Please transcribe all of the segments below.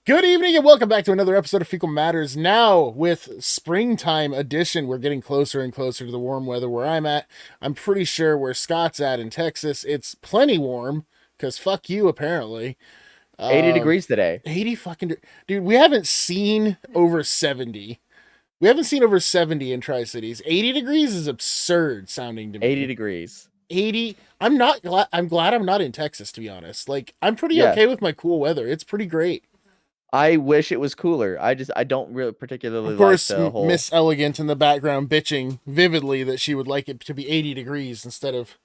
Good evening and welcome back to another episode of Fecal Matters. Now, with springtime edition, we're getting closer and closer to the warm weather where I'm at. I'm pretty sure where Scott's at in Texas, it's plenty warm, because fuck you, apparently. 80 degrees today. 80 fucking... Dude, we haven't seen over 70. We haven't seen over 70 in Tri-Cities. 80 degrees is absurd sounding to me. 80 degrees. 80... I'm glad I'm not in Texas, to be honest. Like, I'm pretty okay with my cool weather. It's pretty great. I wish it was cooler. I don't really particularly of course, like the whole... Miss Elegant in the background bitching vividly that she would like it to be 80 degrees instead of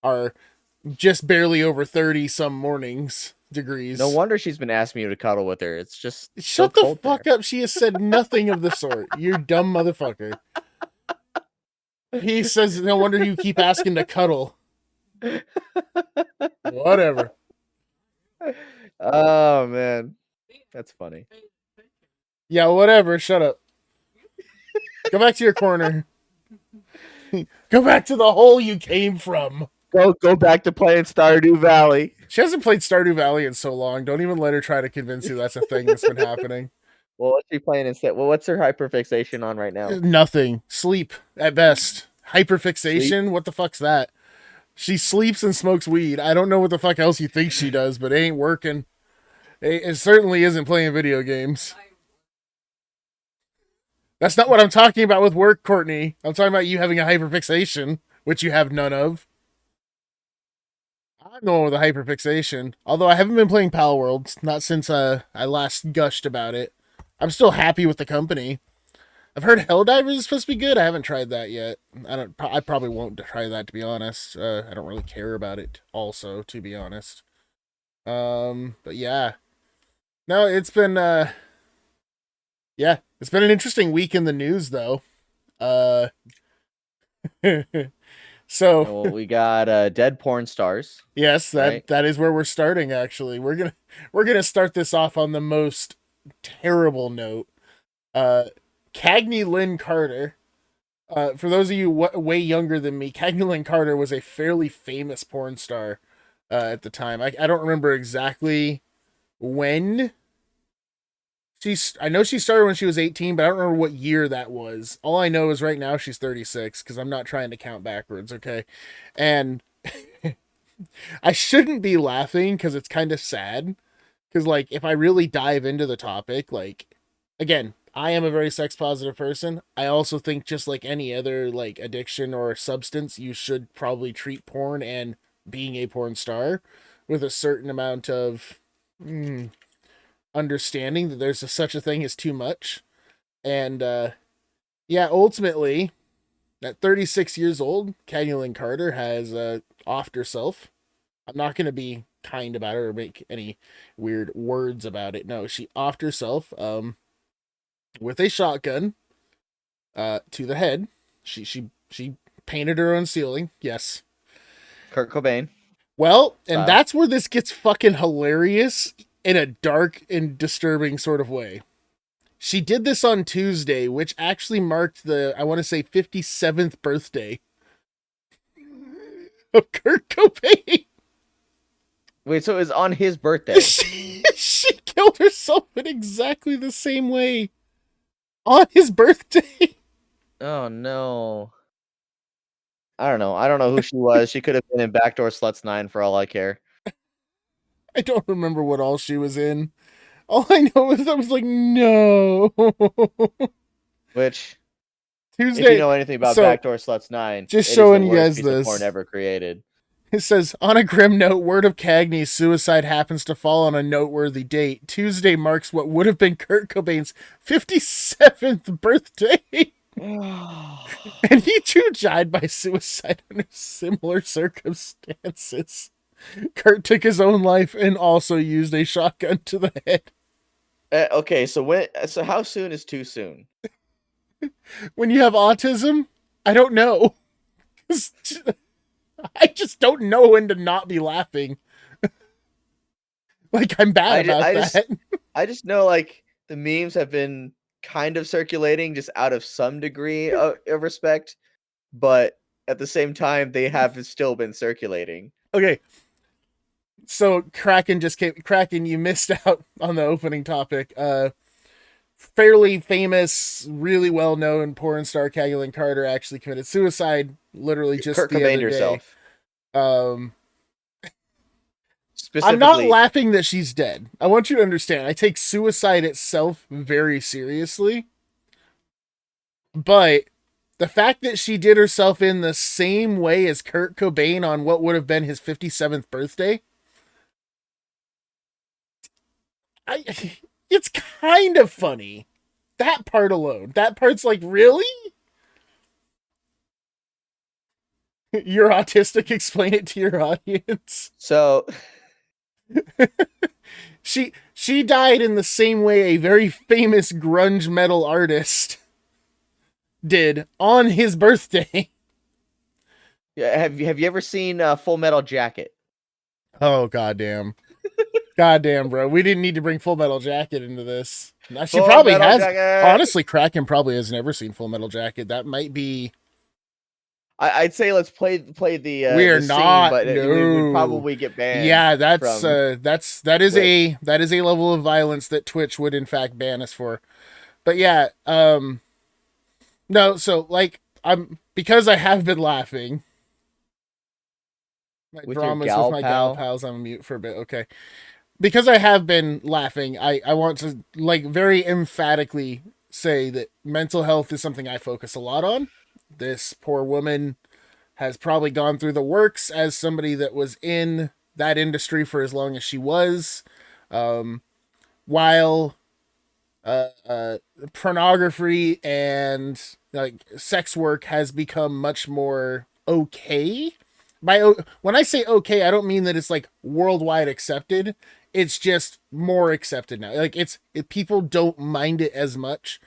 our just barely over 30 some mornings degrees. No wonder she's been asking you to cuddle with her. It's just Shut the fuck up. She has said nothing of the sort. You dumb motherfucker. He says, no wonder you keep asking to cuddle. Whatever. Oh, man. That's funny. Yeah, whatever. Shut up. Go back to your corner. Go back to the hole you came from. Go back to playing Stardew Valley. She hasn't played Stardew Valley in so long. Don't even let her try to convince you that's a thing that's been happening. Well, what's she playing instead? Well, what's her hyperfixation on right now? Nothing. Sleep, at best. Hyperfixation? Sleep? What the fuck's that? She sleeps and smokes weed. I don't know what the fuck else you think she does, but it ain't working. It certainly isn't playing video games. That's not what I'm talking about with work, Courtney. I'm talking about you having a hyperfixation, which you have none of. I'm the one with a hyperfixation. Although I haven't been playing Pal World, not since I last gushed about it. I'm still happy with the company. I've heard Helldivers is supposed to be good. I haven't tried that yet. I probably won't try that, to be honest. I don't really care about it also, to be honest. But yeah. No, it's been it's been an interesting week in the news though. So well, we got dead porn stars. Yes, that is where we're starting actually. We're going to start this off on the most terrible note. Cagney Lynn Carter. For those of you way younger than me, Cagney Lynn Carter was a fairly famous porn star at the time. I don't remember exactly when. I know she started when she was 18, but I don't remember what year that was. All I know is right now she's 36, because I'm not trying to count backwards, okay? And I shouldn't be laughing, because it's kind of sad. Because, like, if I really dive into the topic, like, again, I am a very sex-positive person. I also think just like any other, like, addiction or substance, you should probably treat porn and being a porn star with a certain amount of... understanding that there's such a thing as too much. And ultimately at 36 years old, Cagney Lynn Carter has offed herself. I'm not going to be kind about it or make any weird words about it. No, she offed herself with a shotgun to the head. She painted her own ceiling. Yes. Kurt Cobain. Well, and that's where this gets fucking hilarious in a dark and disturbing sort of way. She did this on Tuesday, which actually marked the, I want to say, 57th birthday of Kurt Cobain. Wait, so it was on his birthday? She killed herself in exactly the same way. On his birthday. Oh, no. I don't know who she was. She could have been in Backdoor Sluts 9 for all I care. I don't remember what all she was in. All I know is I was like, no. Which, Tuesday, if you know anything about Backdoor Sluts 9, just showing you guys this. Porn ever created. It says, on a grim note, word of Cagney's suicide happens to fall on a noteworthy date. Tuesday marks what would have been Kurt Cobain's 57th birthday. And he too died by suicide under similar circumstances. Kurt took his own life and also used a shotgun to the head. Okay, so how soon is too soon? When you have autism, I don't know. I just don't know when to not be laughing. Like, I'm bad about that. I just know, like, the memes have been kind of circulating just out of some degree of respect, but at the same time, they have still been circulating. Okay. So Kraken, you missed out on the opening topic. Fairly famous, really well known porn star Caglin Carter actually committed suicide literally just Kurt the Cobain other day. herself. Um, I'm not Specifically, laughing that she's dead. I want you to understand. I take suicide itself very seriously, but the fact that she did herself in the same way as Kurt Cobain on what would have been his 57th birthday, I it's kind of funny. That part alone. That part's like, really? You're autistic, explain it to your audience. so She died in the same way a very famous grunge metal artist did on his birthday. yeah, have you ever seen Full Metal Jacket? Oh goddamn. Goddamn, bro. We didn't need to bring Full Metal Jacket into this. She Full probably Metal has. Jacket. Honestly, Kraken probably has never seen Full Metal Jacket. That might be. I'd say let's play We're the scene, not. but we would No. probably get banned Yeah, from that is Twitch. a level of violence that Twitch would in fact ban us for. But yeah, no, so like I'm because I have been laughing. My With your dramas with gal my gal pal. pals. I'm mute for a bit. Okay. Because I have been laughing, I want to like very emphatically say that mental health is something I focus a lot on. This poor woman has probably gone through the works as somebody that was in that industry for as long as she was. Um, while pornography and like sex work has become much more okay. When I say okay, I don't mean that it's like worldwide accepted. It's just more accepted now. Like people don't mind it as much.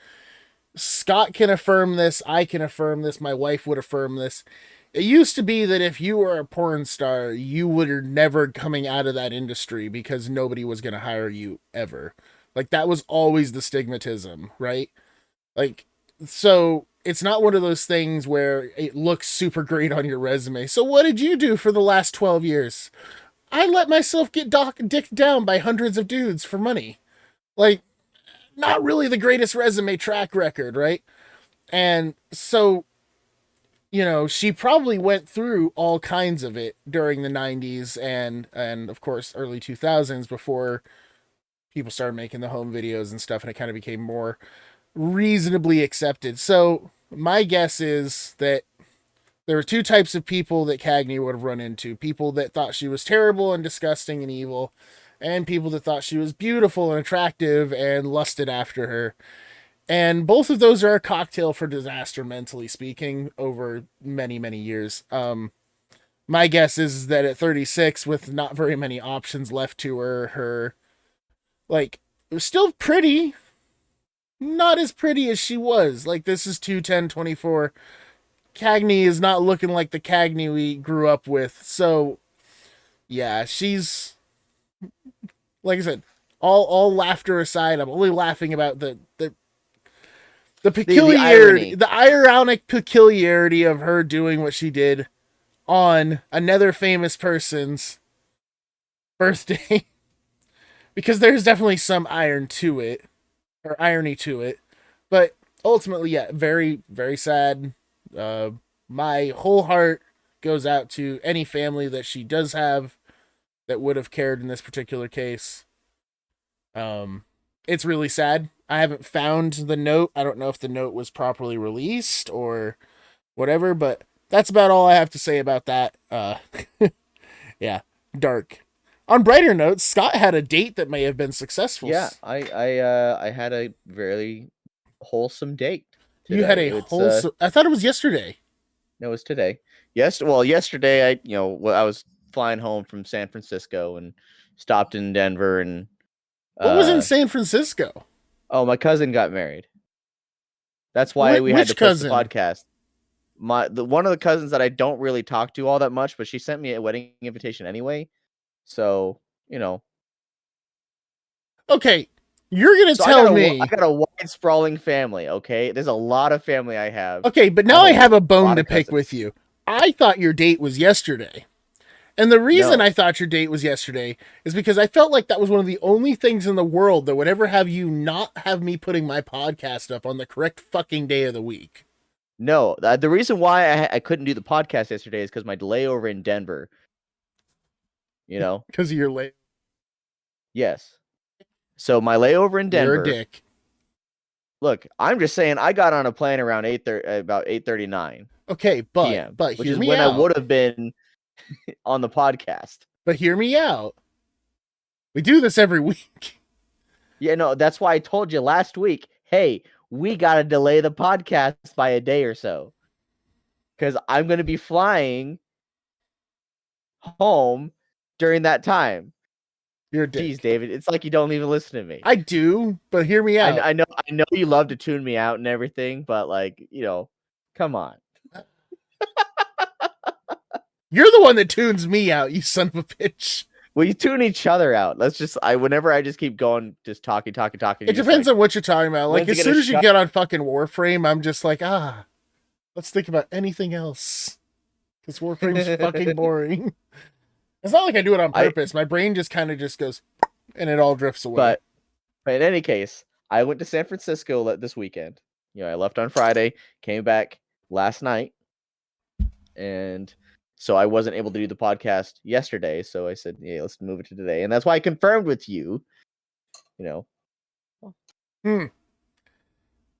Scott can affirm this. I can affirm this. My wife would affirm this. It used to be that if you were a porn star, you were never coming out of that industry because nobody was going to hire you ever. Like that was always the stigmatism, right? Like, so it's not one of those things where it looks super great on your resume. So what did you do for the last 12 years? I let myself get dicked down by hundreds of dudes for money. Like, not really the greatest resume track record, right? And so, she probably went through all kinds of it during the 90s and of course early 2000s before people started making the home videos and stuff and it kind of became more reasonably accepted. So, my guess is that there were two types of people that Cagney would have run into: people that thought she was terrible and disgusting and evil, and people that thought she was beautiful and attractive and lusted after her. And both of those are a cocktail for disaster, mentally speaking, over many, many years. My guess is that at 36, with not very many options left to her, like, it was still pretty, not as pretty as she was. Like, this is 21024. Cagney is not looking like the Cagney we grew up with. So, yeah, she's, like I said, all laughter aside, I'm only laughing about the The peculiarity, irony. the ironic peculiarity of her doing what she did on another famous person's birthday. Because there's definitely some irony to it. But ultimately, yeah, very, very sad. Uh, my whole heart goes out to any family that she does have that would have cared in this particular case. Um, it's really sad. I haven't found the note. I don't know if the note was properly released or whatever, but that's about all I have to say about that. Yeah, dark. On brighter notes, Scott had a date that may have been successful. Yeah, I had a very wholesome date You had today. a It's whole. I thought it was yesterday. no, it's today. Yes, well, yesterday I was flying home from San Francisco and stopped in Denver and What was in uh San Francisco? oh, my cousin got married. That's why we had to Which push the cousin? podcast. One of the cousins that I don't really talk to all that much, but she sent me a wedding invitation anyway. So, Okay, you're gonna so tell I me. got a wide sprawling family, okay? There's a lot of family I have. Okay, but I now have I have a lot bone to of pick with cousins. you. I thought your date was yesterday, And the reason No, I thought your date was yesterday is because I felt like that was one of the only things in the world that would ever have you not have me putting my podcast up on the correct fucking day of the week. no. The reason why I couldn't do the podcast yesterday is because my delay over in Denver. You know, Because you're late. yes. So my layover in You're a Denver. dick. Look, I'm just saying I got on a plane around about 8:39 Okay, p.m., but which hear is me when I out. would have been on the podcast. But hear me out. We do this every week. Yeah, no, that's why I told you last week, hey, we got to delay the podcast by a day or so. Because I'm going to be flying home during that time. You're a Jeez, dick. David, it's like you don't even listen to me. I do, but hear me out. I know you love to tune me out and everything, but like, come on. You're the one that tunes me out, you son of a bitch. We tune each other out. Whenever I just keep going, just talking. It depends on what you're talking about. Like, when's it as gonna soon as you shut? get on fucking Warframe, I'm just like, let's think about anything else. Because Warframe's fucking boring. It's not like I do it on I purpose. My brain just kind of just goes, and it all drifts away. but in any case, I went to San Francisco this weekend. I left on Friday, came back last night, and so I wasn't able to do the podcast yesterday. So I said, yeah, let's move it to today, and that's why I confirmed with you.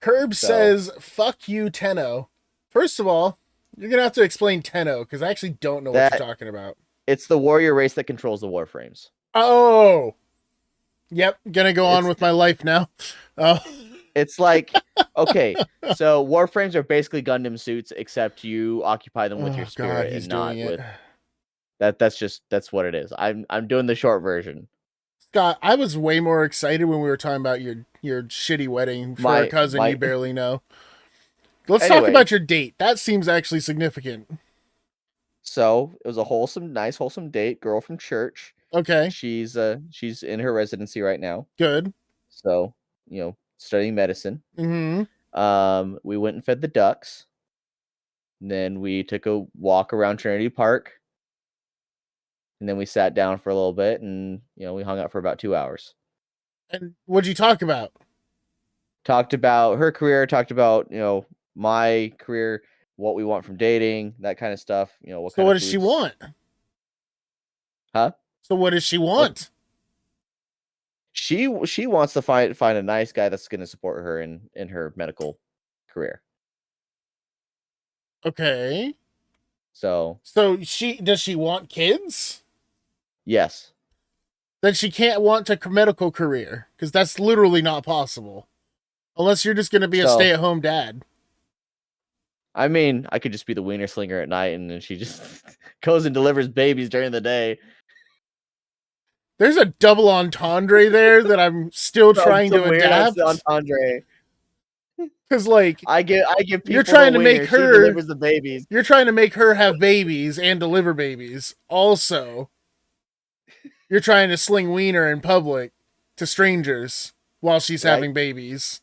Curb So says, fuck you, Tenno. First of all, you're going to have to explain Tenno, because I actually don't know what you're talking about. it's the warrior race that controls the warframes. Oh! Yep, gonna go on with my life now. Oh. It's like, okay, so warframes are basically Gundam suits, except you occupy them with your spirit and not with that's what it is. I'm doing the short version. Scott, I was way more excited when we were talking about your shitty wedding for a cousin you barely know. Let's talk about your date. That seems actually significant. So it was a nice wholesome date. Girl from church. Okay. She's in her residency right now. Good. So, studying medicine. Mm-hmm. We went and fed the ducks. And then we took a walk around Trinity Park. And then we sat down for a little bit and, we hung out for about 2 hours. And what'd you talk about? Talked about her career, talked about, my career, what we want from dating, that kind of stuff. So what does she want? Huh? So what does she want? She wants to find a nice guy that's going to support her in her medical career. Okay. So does she want kids? Yes. Then she can't want a medical career, because that's literally not possible. Unless you're just going to be a stay-at-home dad. I mean, I could just be the wiener slinger at night, and then she just goes and delivers babies during the day. There's a double entendre there that I'm still trying to adapt. Entendre. Because like I give people you're trying to make her, she delivers the babies. You're trying to make her have babies and deliver babies. Also, you're trying to sling wiener in public to strangers while she's having babies.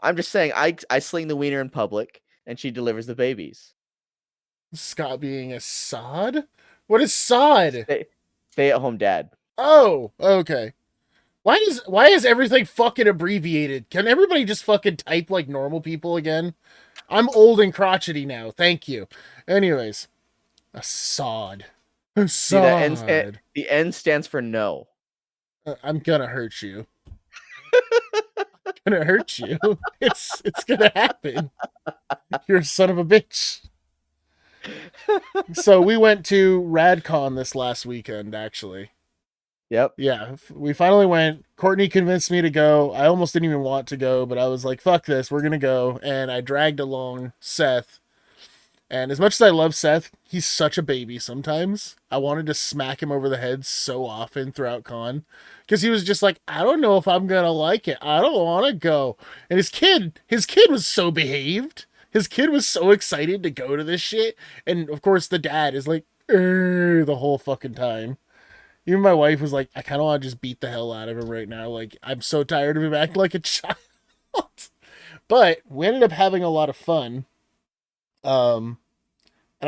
I'm just saying, I sling the wiener in public, and she delivers the babies. Scott being a sod? What is sod? Stay-at-home dad. Oh, okay. Why is everything fucking abbreviated? Can everybody just fucking type like normal people again? I'm old and crotchety now. Thank you. Anyways, a sod. A sod. See, the N stands for no. I'm gonna hurt you. Gonna hurt you. It's gonna happen. You're a son of a bitch. So we went to RadCon this last weekend, actually. Yep. Yeah, we finally went. Courtney convinced me to go. I almost didn't even want to go, but I was like, fuck this, we're gonna go. And I dragged along Seth. And as much as I love Seth, he's such a baby sometimes. I wanted to smack him over the head so often throughout con. Because he was just like, I don't know if I'm gonna like it. I don't want to go. And his kid was so behaved. His kid was so excited to go to this shit. And of course the dad is like, the whole fucking time. Even my wife was like, I kind of want to just beat the hell out of him right now. Like, I'm so tired of him acting like a child. But we ended up having a lot of fun. And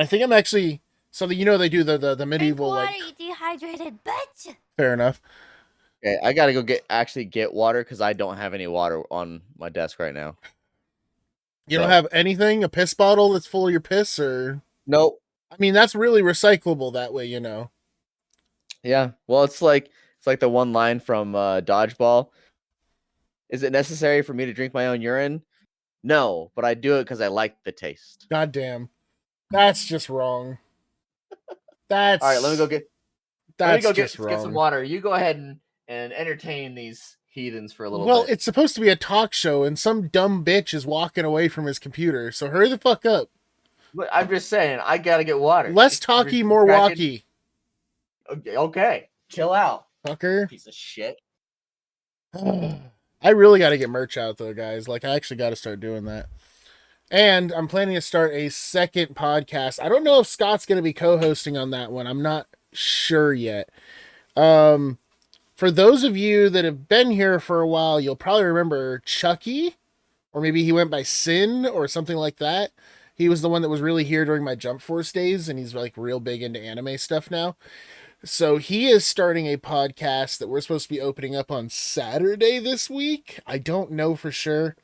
I think I'm actually So that, you know, they do the Drink medieval water, like. you dehydrated bitch. Fair enough. Okay, I gotta go get water because I don't have any water on my desk right now. You don't So. have anything, a piss bottle that's full of your piss, or Nope. I mean, that's really recyclable that way, you know. Yeah. Well, it's like the one line from Dodgeball. Is it necessary for me to drink my own urine? No, but I do it because I like the taste. Goddamn, that's just wrong. All right, That's let me that's go just get some wrong. water. You go ahead and entertain these heathens for a little Well, bit. it's supposed to be a talk show, and some dumb bitch is walking away from his computer. So hurry the fuck up. But I'm just saying, I gotta get water. Less talky, more Kraken. walkie. Okay, chill out, Fucker. piece of shit. I really got to get merch out though, guys. Like, I actually got to start doing that. And I'm planning to start a second podcast. I don't know if Scott's going to be co-hosting on that one. I'm not sure yet. For those of you that have been here for a while, you'll probably remember Chucky, or maybe he went by Sin or something like that. He was the one that was really here during my Jump Force days, and he's like real big into anime stuff now. So he is starting a podcast that we're supposed to be opening up on Saturday this week. I don't know for sure,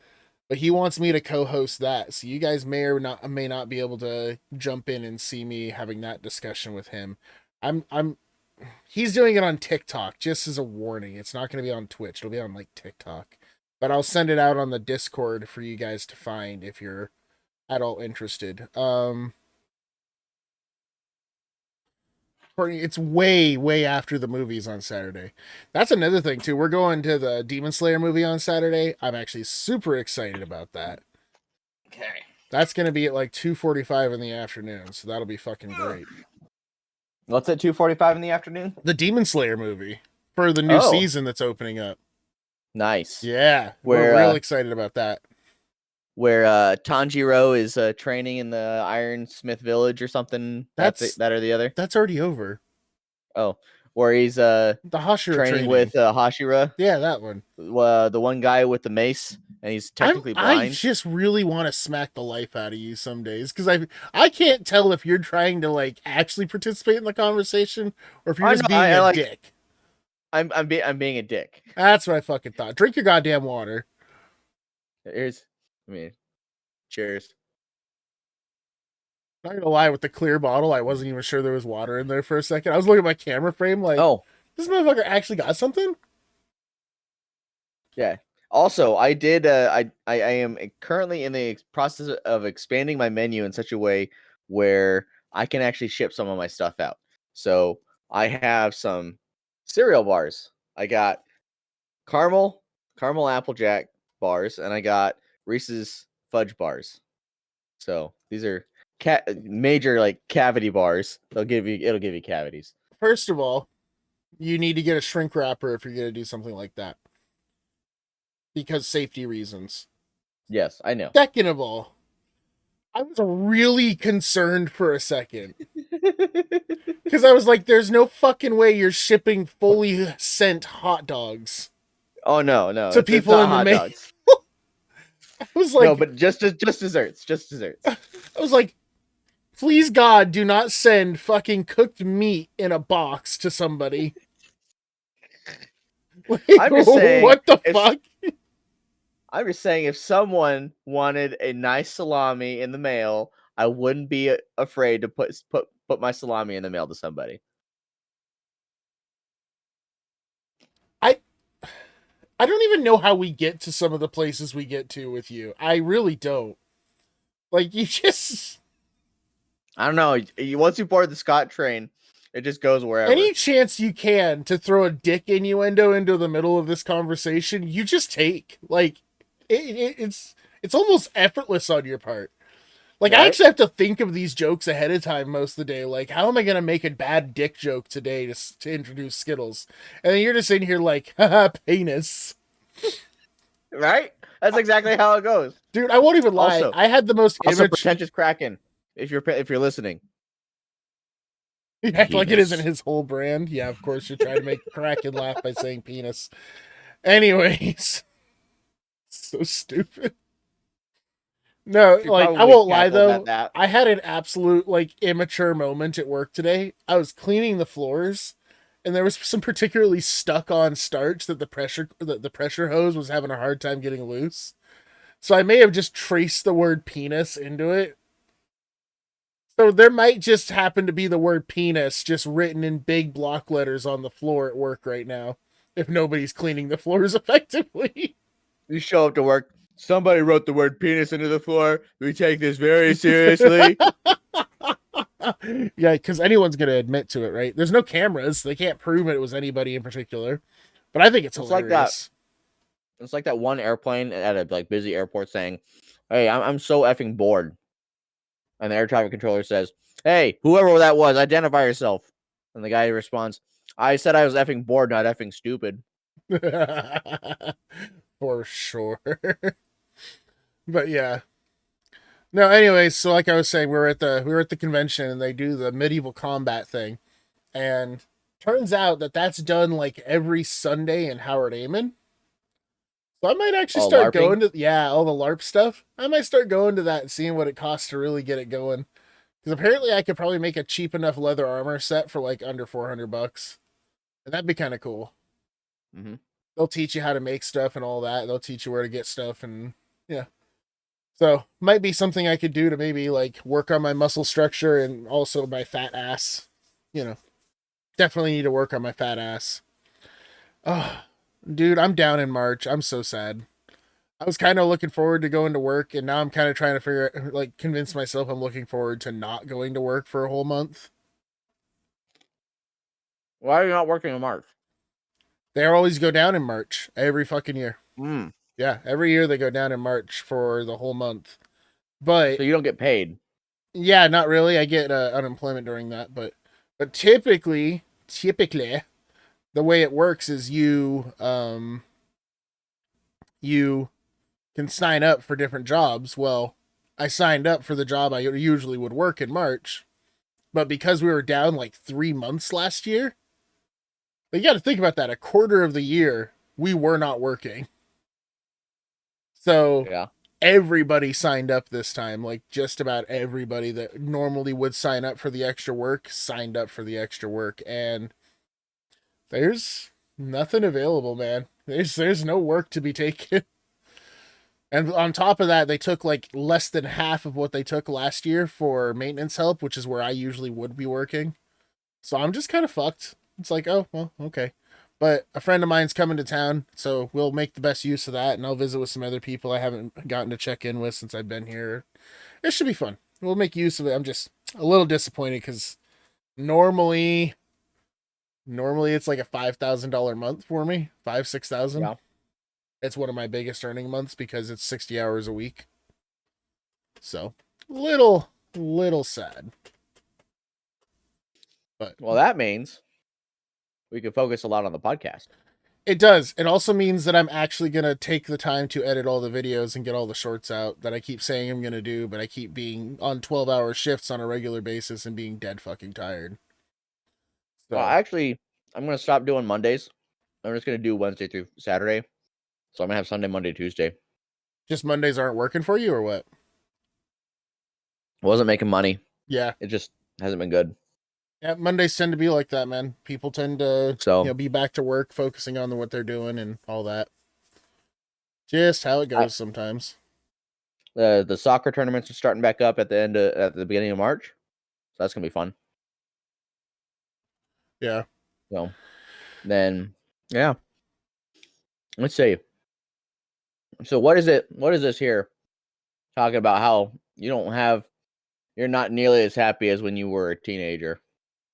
but he wants me to co-host that. So you guys may not be able to jump in and see me having that discussion with him. I'm he's doing it on TikTok, just as a warning. It's not going to be on Twitch. It'll be on like TikTok. But I'll send it out on the Discord for you guys to find if you're at all interested. It's way after the movies on Saturday. That's another thing too. We're going to the Demon Slayer movie on Saturday. I'm actually super excited about that. Okay. That's going to be at like 2:45 in the afternoon, so that'll be fucking great. What's at 2:45 in the afternoon? The Demon Slayer movie for the new season that's opening up. Nice. Yeah, we're real excited about that. Where Tanjiro is training in the Ironsmith Village or something. That or the other. That's already over. Oh, where he's the Hashira training with Hashira. Yeah, that one. The one guy with the mace, and he's technically blind. I just really want to smack the life out of you some days because I can't tell if you're trying to like actually participate in the conversation or if you're just being a dick. I'm being a dick. That's what I fucking thought. Drink your goddamn water. Cheers. Not gonna lie, with the clear bottle, I wasn't even sure there was water in there for a second. I was looking at my camera frame like, oh, this motherfucker actually got something? Yeah. Also, I did. I am currently in the process of expanding my menu in such a way where I can actually ship some of my stuff out. So I have some cereal bars. I got caramel Applejack bars, and I got Reese's fudge bars. So these are major like cavity bars. It'll give you cavities. First of all, you need to get a shrink wrapper if you're gonna do something like that. Because safety reasons. Yes, I know. Second of all, I was really concerned for a second. Because I was like, there's no fucking way you're shipping fully sent hot dogs. Oh, no. To people in the mail. I was like... No, but just desserts. Just desserts. I was like, please God, do not send fucking cooked meat in a box to somebody. Like, I'm just saying... What the fuck? I'm just saying, if someone wanted a nice salami in the mail, I wouldn't be afraid to put my salami in the mail to somebody. I don't even know how we get to some of the places we get to with you. I really don't. Like, you just... I don't know. Once you board the Scott train, it just goes wherever. Any chance you can to throw a dick innuendo into the middle of this conversation, you just take. Like, it's almost effortless on your part. Like, right? I actually have to think of these jokes ahead of time most of the day. Like, how am I going to make a bad dick joke today to introduce Skittles? And then you're just in here like, haha, penis. Right? That's exactly how it goes. Dude, I won't even lie. Also, I had the most pretentious Kraken, if you're listening. You act like it isn't his whole brand. Yeah, of course, you're trying to make Kraken laugh by saying penis. Anyways. So stupid. No, She like I probably won't lie cackled at though. that. I had an absolute like immature moment at work today. I was cleaning the floors, and there was some particularly stuck on starch that the pressure hose was having a hard time getting loose. So I may have just traced the word penis into it. So there might just happen to be the word penis just written in big block letters on the floor at work right now, if nobody's cleaning the floors effectively. You show up to work. Somebody wrote the word penis into the floor. We take this very seriously. Yeah, because anyone's going to admit to it, right? There's no cameras. They can't prove it was anybody in particular. But I think it's It's like that. hilarious. It's like that one airplane at a like busy airport saying, "Hey, I'm so effing bored," and the air traffic controller says, "Hey, whoever that was, identify yourself." And the guy responds, "I said I was effing bored, not effing stupid." For sure. But yeah. No, anyways, so like I was saying, we were at the convention and they do the medieval combat thing. And turns out that that's done like every Sunday in Howard Amen. So I might actually Oh, start LARPing. going to, yeah, all the LARP stuff. I might start going to that and seeing what it costs to really get it going. Because apparently I could probably make a cheap enough leather armor set for like under $400. And that'd be kind of cool. Mm-hmm. They'll teach you how to make stuff and all that. They'll teach you where to get stuff and yeah. So might be something I could do to maybe like work on my muscle structure and also my fat ass. You know, definitely need to work on my fat ass. Oh, dude, I'm down in March. I'm so sad. I was kind of looking forward to going to work, and now I'm kind of trying to like, convince myself I'm looking forward to not going to work for a whole month. Why are you not working in March? They always go down in March every fucking year. Mm. Yeah, every year they go down in March for the whole month. So But you don't get paid. yeah, not really. I get unemployment during that, but typically the way it works is you can sign up for different jobs. Well, I signed up for the job I usually would work in March, but because we were down like 3 months last year, you got to think about that. A quarter of the year we were not working, so Yeah. everybody signed up this time. Like just about everybody that normally would sign up for the extra work signed up for the extra work, and there's nothing available, man. There's no work to be taken. And on top of that, they took like less than half of what they took last year for maintenance help, which is where I usually would be working. So I'm just kind of fucked. It's like, oh, well, okay. But a friend of mine's coming to town, so we'll make the best use of that, and I'll visit with some other people I haven't gotten to check in with since I've been here. It should be fun. We'll make use of it. I'm just a little disappointed because normally, normally it's like a $5,000 month for me, 5-6,000. Yeah. It's one of my biggest earning months because it's 60 hours a week. So little sad. But Well, that means we can focus a lot on the podcast. it does. It also means that I'm actually gonna take the time to edit all the videos and get all the shorts out that I keep saying I'm gonna do, but I keep being on 12-hour shifts on a regular basis and being dead fucking tired. So Well, actually, I'm gonna stop doing Mondays. I'm just gonna do Wednesday through Saturday. So I'm gonna have Sunday, Monday, Tuesday. just Mondays aren't working for you or what? Wasn't making money. Yeah. It just hasn't been good. Yeah, Mondays tend to be like that, man. People tend to, So be back to work, focusing on what they're doing and all that. Just how it goes sometimes. the soccer tournaments are starting back up at the beginning of March. So that's gonna be fun. Yeah. So then, yeah. Let's see. So what is it? What is this here? Talking about how you're not nearly as happy as when you were a teenager.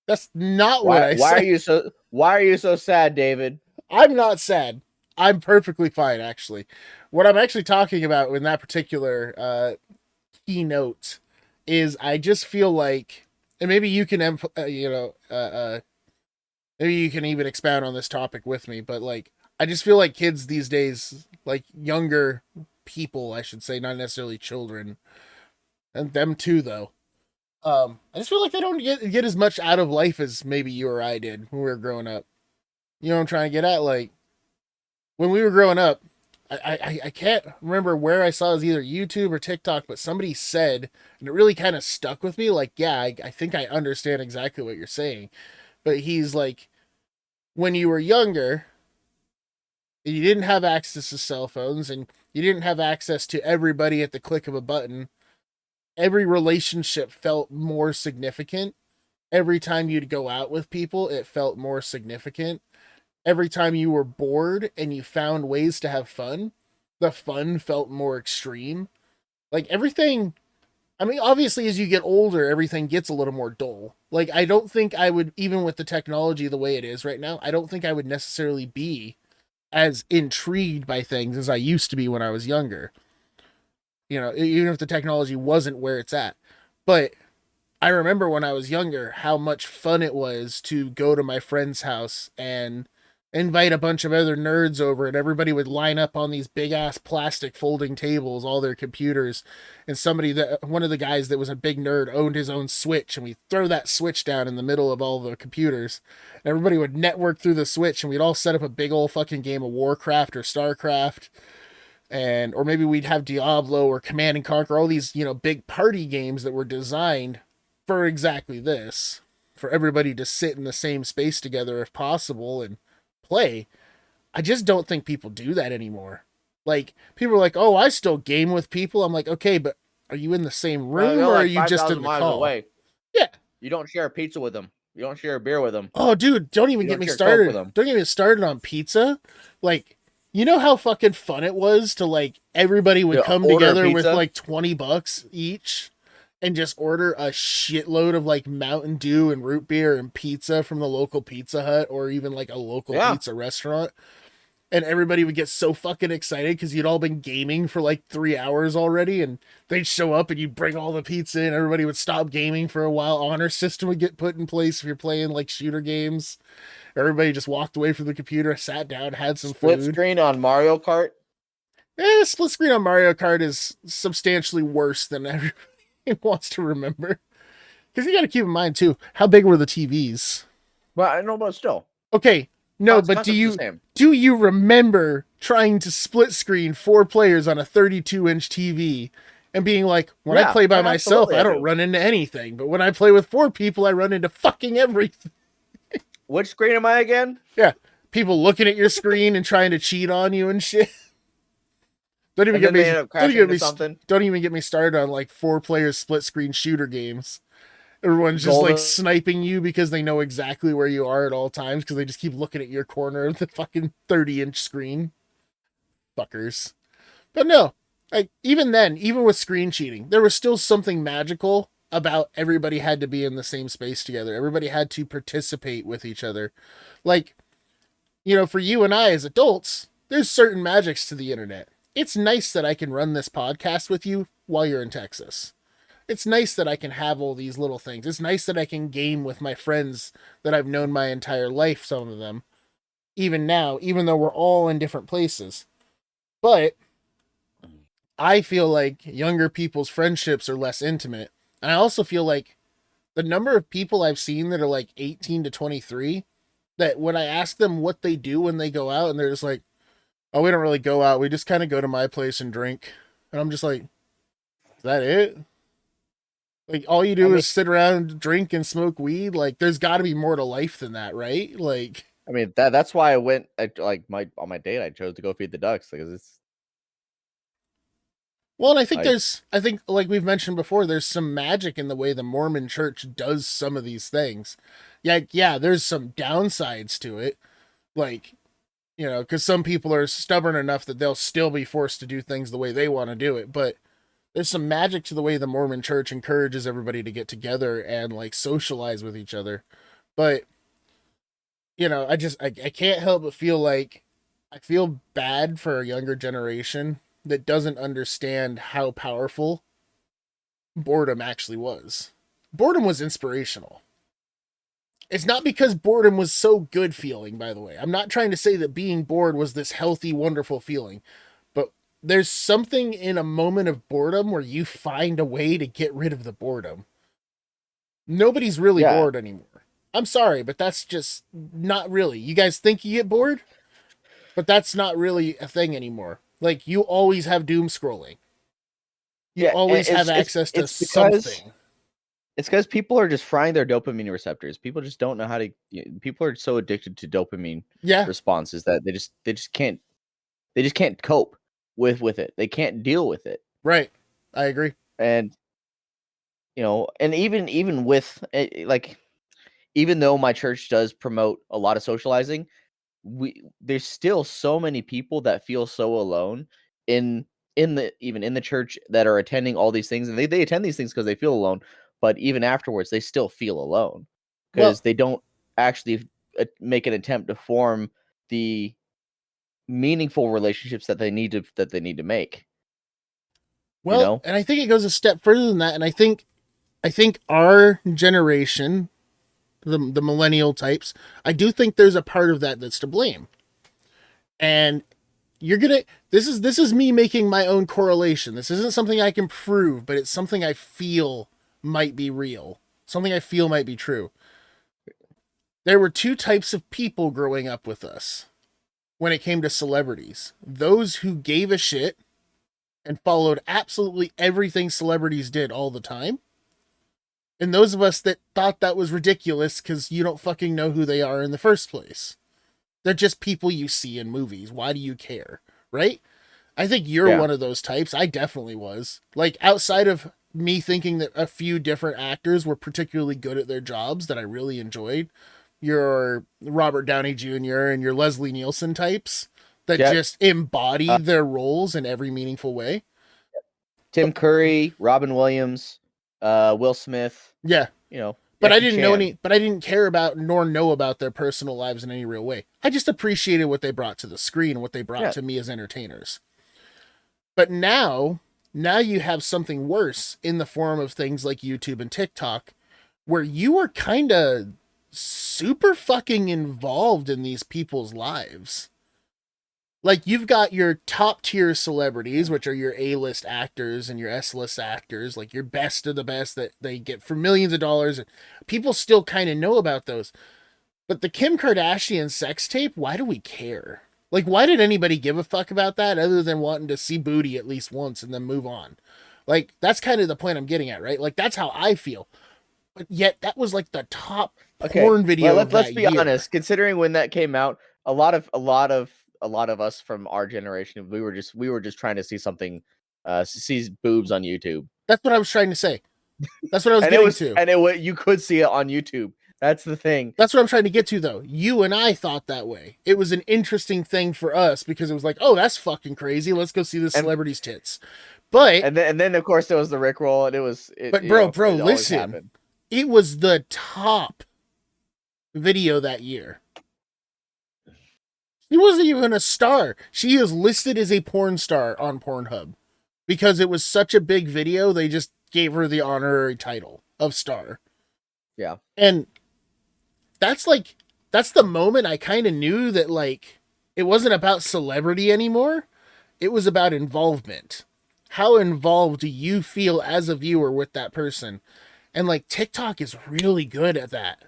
That's not what I Why are said. why are you so sad, David? I'm not sad. I'm perfectly fine, actually. What I'm actually talking about in that particular keynote is I just feel like, and maybe you can, maybe you can even expound on this topic with me, but like, I just feel like kids these days, like younger people, I should say, not necessarily children, and them too, though. I just feel like they don't get as much out of life as maybe you or I did when we were growing up. You know what I'm trying to get at? Like, when we were growing up, I can't remember where I saw it, was either YouTube or TikTok, but somebody said, and it really kind of stuck with me. Like, yeah, I think I understand exactly what you're saying. But he's like, when you were younger, you didn't have access to cell phones and you didn't have access to everybody at the click of a button. Every relationship felt more significant. Every time you'd go out with people, it felt more significant. Every time you were bored and you found ways to have fun, the fun felt more extreme. Like everything, I mean, obviously, as you get older, everything gets a little more dull. Like, I don't think I would, even with the technology the way it is right now, I don't think I would necessarily be as intrigued by things as I used to be when I was younger. You know, even if the technology wasn't where it's at. But I remember when I was younger how much fun it was to go to my friend's house and invite a bunch of other nerds over, and everybody would line up on these big ass plastic folding tables, all their computers, and one of the guys that was a big nerd owned his own Switch, and we'd throw that Switch down in the middle of all the computers. And everybody would network through the Switch, and we'd all set up a big old fucking game of Warcraft or StarCraft, and or maybe we'd have Diablo or Command and Conquer, all these, big party games that were designed for exactly this, for everybody to sit in the same space together if possible and play. I just don't think people do that anymore. Like, people are like, "Oh, I still game with people." I'm like, "Okay, but are you in the same room They're or are like you just 5,000 in the miles call?" away. Yeah. You don't share a pizza with them. You don't share a beer with them. Oh, dude, don't even You get don't me share Coke with started. them. Don't get me started on pizza. Like, you know how fucking fun it was to, like, everybody would To come order together with pizza? like $20 each and just order a shitload of like Mountain Dew and root beer and pizza from the local Pizza Hut or even like a local Yeah. pizza restaurant. And everybody would get so fucking excited because you'd all been gaming for like 3 hours already, and they'd show up and you'd bring all the pizza in. Everybody would stop gaming for a while. Honor system would get put in place if you're playing like shooter games. Everybody just walked away from the computer, sat down, had some Split food. screen on Mario Kart. Split screen on Mario Kart is substantially worse than everybody wants to remember. Because you got to keep in mind too, how big were the TVs? Well, I know, but still. Okay, no, but Concept's the same. do you remember trying to split screen 4 players on a 32-inch TV and being like, when I Yeah, play by myself, absolutely I I don't do. run into anything, but when I play with 4 people, I run into fucking everything. Which screen am I again? Yeah, people looking at your screen and trying to cheat on you and shit. Don't even And get then they me. end up Don't crashing even get into me. something. Don't even get me started on like 4 player split screen shooter games. Everyone's just like Golden. sniping you because they know exactly where you are at all times because they just keep looking at your corner of the fucking 30-inch screen. Fuckers. But no, like even then, even with screen cheating, there was still something magical about everybody had to be in the same space together. Everybody had to participate with each other. Like, for you and I as adults, there's certain magics to the internet. It's nice that I can run this podcast with you while you're in Texas. It's nice that I can have all these little things. It's nice that I can game with my friends that I've known my entire life, some of them, even now, even though we're all in different places. But I feel like younger people's friendships are less intimate. And I also feel like the number of people I've seen that are like 18 to 23, that when I ask them what they do when they go out, and they're just like, "Oh, we don't really go out. We just kind of go to my place and drink." And I'm just like, "Is that it? Like, all you do is sit around, drink, and smoke weed? Like, there's got to be more to life than that, right?" Like, I mean, that's why I went on my date. I chose to go feed the ducks because it's well, and I think like I think, like we've mentioned before, there's some magic in the way the Mormon church does some of these things. Yeah, there's some downsides to it. Like, because some people are stubborn enough that they'll still be forced to do things the way they want to do it. But there's some magic to the way the Mormon church encourages everybody to get together and like socialize with each other. But, I can't help but feel like I feel bad for a younger generation that doesn't understand how powerful boredom actually was. Boredom was inspirational. It's not because boredom was so good feeling, by the way. I'm not trying to say that being bored was this healthy, wonderful feeling, but there's something in a moment of boredom where you find a way to get rid of the boredom. Nobody's really yeah. bored anymore. I'm sorry, but that's just not really. You guys think you get bored? But that's not really a thing anymore. Like, you always have doom scrolling. You Yeah, always have access to it's because something. it's because people are just frying their dopamine receptors. People just don't know how to. People are so addicted to dopamine Yeah, responses that they just can't cope with it. They can't deal with it. right. I agree. And and even with like, even though my church does promote a lot of socializing, there's still so many people that feel so alone in in the church that are attending all these things, and they attend these things because they feel alone, but even afterwards they still feel alone Well, because they don't actually make an attempt to form the meaningful relationships that they need to make. and I think it goes a step further than that. And I think our generation, the millennial types, I do think there's a part of that that's to blame. And you're gonna this is me making my own correlation. This isn't something I can prove, but it's something I feel might be real. Something I feel might be true. There were two types of people growing up with us when it came to celebrities. Those who gave a shit and followed absolutely everything celebrities did all the time. And those of us that thought that was ridiculous because you don't fucking know who they are in the first place. They're just people you see in movies. Why do you care? Right? I think you're Yeah. one of those types. I definitely was. Like, outside of me thinking that a few different actors were particularly good at their jobs that I really enjoyed, your Robert Downey Jr. and your Leslie Nielsen types that Yeah. just embody their roles in every meaningful way. Tim Curry, Robin Williams, Will Smith, Yeah. But I Jackie didn't Chan. but I didn't care about nor know about their personal lives in any real way. I just appreciated what they brought to the screen, what they brought Yeah. to me as entertainers. But now you have something worse in the form of things like YouTube and TikTok, where you are kind of super fucking involved in these people's lives. Like, you've got your top tier celebrities, which are your A-list actors and your S-list actors, like your best of the best that they get for millions of dollars. People still kind of know about those. But the Kim Kardashian sex tape, why do we care? Like, why did anybody give a fuck about that other than wanting to see booty at least once and then move on? Like, that's kind of the point I'm getting at, right? Like, that's how I feel. But yet, that was like the top Okay, porn video well, of let's that be year. honest. Considering when that came out, a lot of us from our generation, we were just trying to see something, see boobs on YouTube. That's what I was trying to say. That's what I was And getting to. you could see it on YouTube. That's the thing. That's what I'm trying to get to, though. You and I thought that way. It was an interesting thing for us because it was like, oh, that's fucking crazy. Let's go see the celebrity's tits. But and then of course there was the Rickroll, and but bro, it always listen. happened. It was the top video that year. She wasn't even a star. She is listed as a porn star on Pornhub because it was such a big video. They just gave her the honorary title of star. Yeah. And that's the moment I kind of knew that, like, it wasn't about celebrity anymore. It was about involvement. How involved do you feel as a viewer with that person? And like, TikTok is really good at that.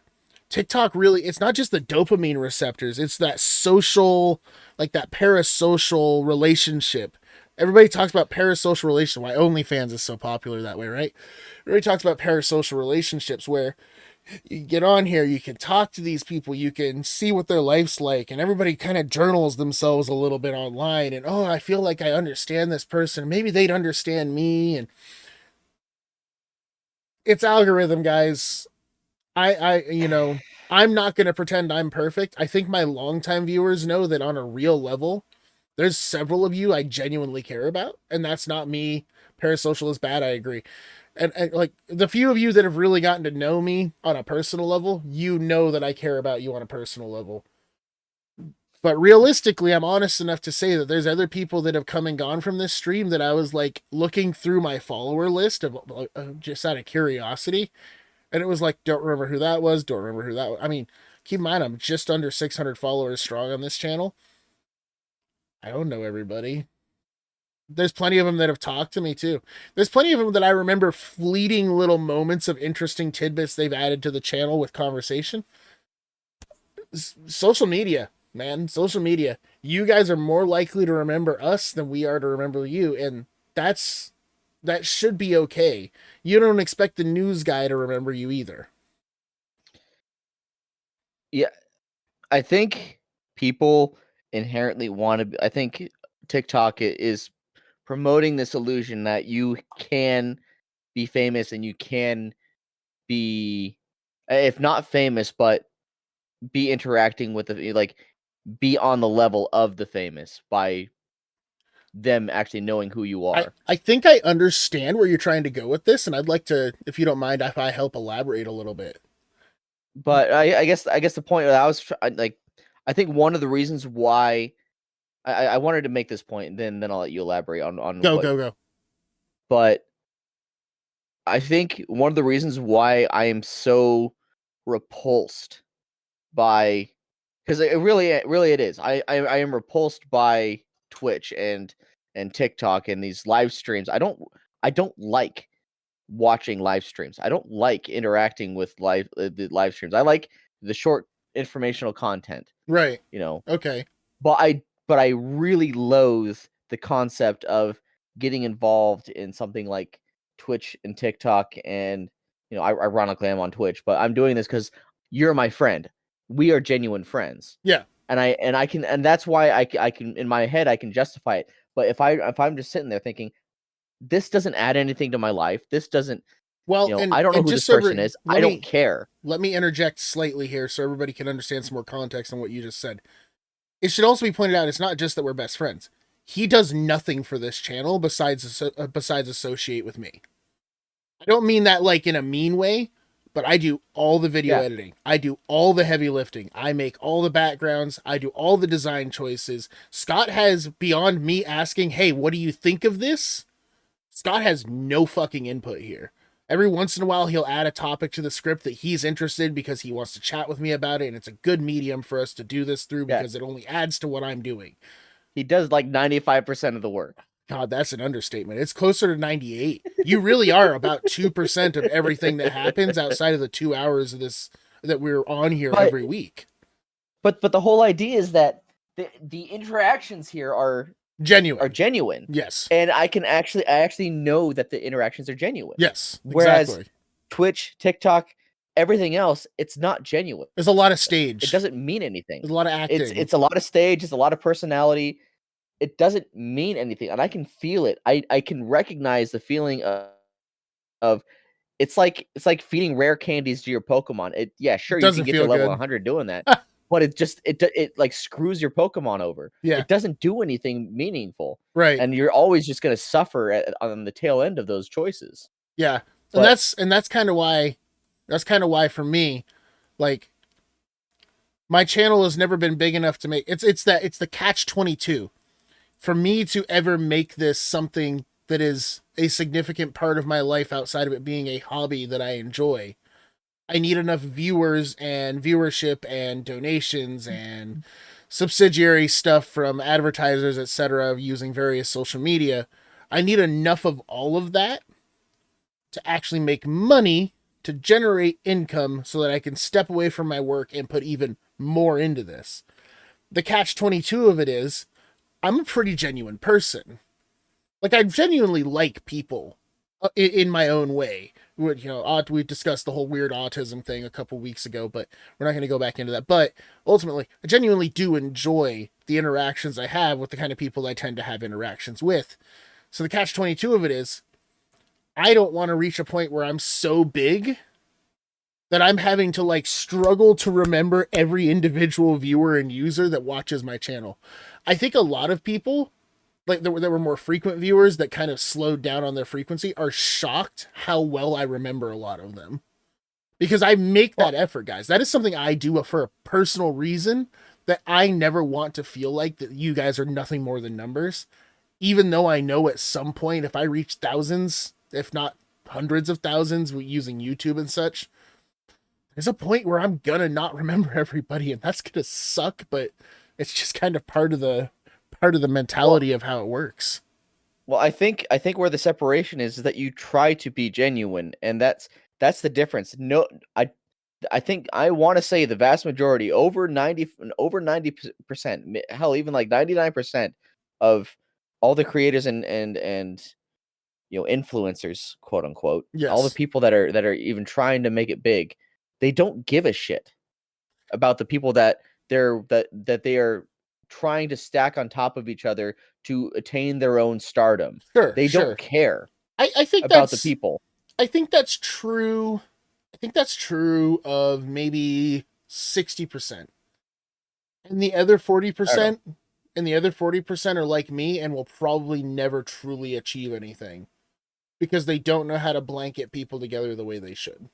TikTok really, it's not just the dopamine receptors, it's that social, like that parasocial relationship. Everybody talks about parasocial relationship. Why OnlyFans is so popular that way, right? Everybody talks about parasocial relationships where you get on here, you can talk to these people, you can see what their life's like, and everybody kind of journals themselves a little bit online. And oh, I feel like I understand this person. Maybe they'd understand me. And it's algorithm, guys. I'm not going to pretend I'm perfect. I think my longtime viewers know that on a real level, there's several of you I genuinely care about, and that's not me. Parasocial is bad, I agree. And like, the few of you that have really gotten to know me on a personal level, you know that I care about you on a personal level. But realistically, I'm honest enough to say that there's other people that have come and gone from this stream that I was like looking through my follower list of just out of curiosity. And it was like, don't remember who that was. Don't remember who that was. I mean, keep in mind, I'm just under 600 followers strong on this channel. I don't know everybody. There's plenty of them that have talked to me too. There's plenty of them that I remember fleeting little moments of interesting tidbits they've added to the channel with conversation. Social media. man. Social media. You guys are more likely to remember us than we are to remember you, and that should be okay. You don't expect the news guy to remember you either. Yeah, I think people inherently want to. I think TikTok is promoting this illusion that you can be famous and you can be, if not famous, but be interacting with the like, be on the level of the famous by them actually knowing who you are. I think I understand where you're trying to go with this, and I'd like to, if you don't mind, if I help elaborate a little bit. But I guess the point that I was like, I think one of the reasons why I wanted to make this point, and then I'll let you elaborate on what. Go. But I think one of the reasons why I am so repulsed by, because it really it is. I am repulsed by Twitch and TikTok and these live streams. I don't like watching live streams. I don't like interacting with the live streams. I like the short informational content, Right. you know. Okay. But I really loathe the concept of getting involved in something like Twitch and TikTok, and ironically I'm on Twitch, but I'm doing this because you're my friend. We are genuine friends. Yeah. And I can, and that's why I can, in my head I can justify it. But if I'm just sitting there thinking, this doesn't add anything to my life, this doesn't, Well, I don't know who this person is. I don't care. Let me interject slightly here so everybody can understand some more context on what you just said. It should also be pointed out it's not just that we're best friends. He does nothing for this channel besides associate with me. I don't mean that like in a mean way, but I do all the video editing. I do all the heavy lifting. I make all the backgrounds. I do all the design choices. Scott has, beyond me asking, hey, what do you think of this? Scott has no fucking input here. Every once in a while, he'll add a topic to the script that he's interested because he wants to chat with me about it, and it's a good medium for us to do this through because it only adds to what I'm doing. He does like 95% of the work. God, that's an understatement. It's closer to 98. You really are about 2% of everything that happens outside of the 2 hours of this that we're on here every week. But the whole idea is that the interactions here are genuine. Yes. And I actually know that the interactions are genuine. Yes. Whereas exactly. Twitch, TikTok, everything else, it's not genuine. There's a lot of stage. It doesn't mean anything. There's a lot of acting. It's a lot of stage, it's a lot of personality. It doesn't mean anything. And I can feel it. I can recognize the feeling of it's like feeding rare candies to your Pokemon. You can get to level 100 doing that. But it like screws your Pokemon over. Yeah. It doesn't do anything meaningful. Right. And you're always just going to suffer on the tail end of those choices. Yeah. And that's kind of why for me, like, my channel has never been big enough to make it's the catch-22 for me to ever make this something that is a significant part of my life outside of it being a hobby that I enjoy. I need enough viewers and viewership and donations and subsidiary stuff from advertisers, etc., using various social media. I need enough of all of that to actually make money, to generate income so that I can step away from my work and put even more into this. The catch-22 of it is, I'm a pretty genuine person. Like, I genuinely like people in my own way. We discussed the whole weird autism thing a couple weeks ago, but we're not going to go back into that. But ultimately, I genuinely do enjoy the interactions I have with the kind of people I tend to have interactions with. So the catch-22 of it is, I don't want to reach a point where I'm so big that I'm having to like struggle to remember every individual viewer and user that watches my channel. I think a lot of people, like there were more frequent viewers that kind of slowed down on their frequency, are shocked how well I remember a lot of them. Because I make that effort, guys. That is something I do for a personal reason, that I never want to feel like that you guys are nothing more than numbers. Even though I know at some point, if I reach thousands, if not hundreds of thousands using YouTube and such, there's a point where I'm gonna not remember everybody, and that's gonna suck, but it's just kind of part of the mentality of how it works. Well, I think where the separation is that you try to be genuine, and that's the difference. No, I think I want to say the vast majority, over 90%, hell, even like 99% of all the creators and influencers, quote unquote, all the Yes. people that are even trying to make it big, they don't give a shit about the people that they are trying to stack on top of each other to attain their own stardom. Sure, They don't sure. care I think about the that's people. I think that's true. I think that's true of maybe 60%. And the other I don't know. 40%, and the other 40% are like me and will probably never truly achieve anything because they don't know how to blanket people together the way they should.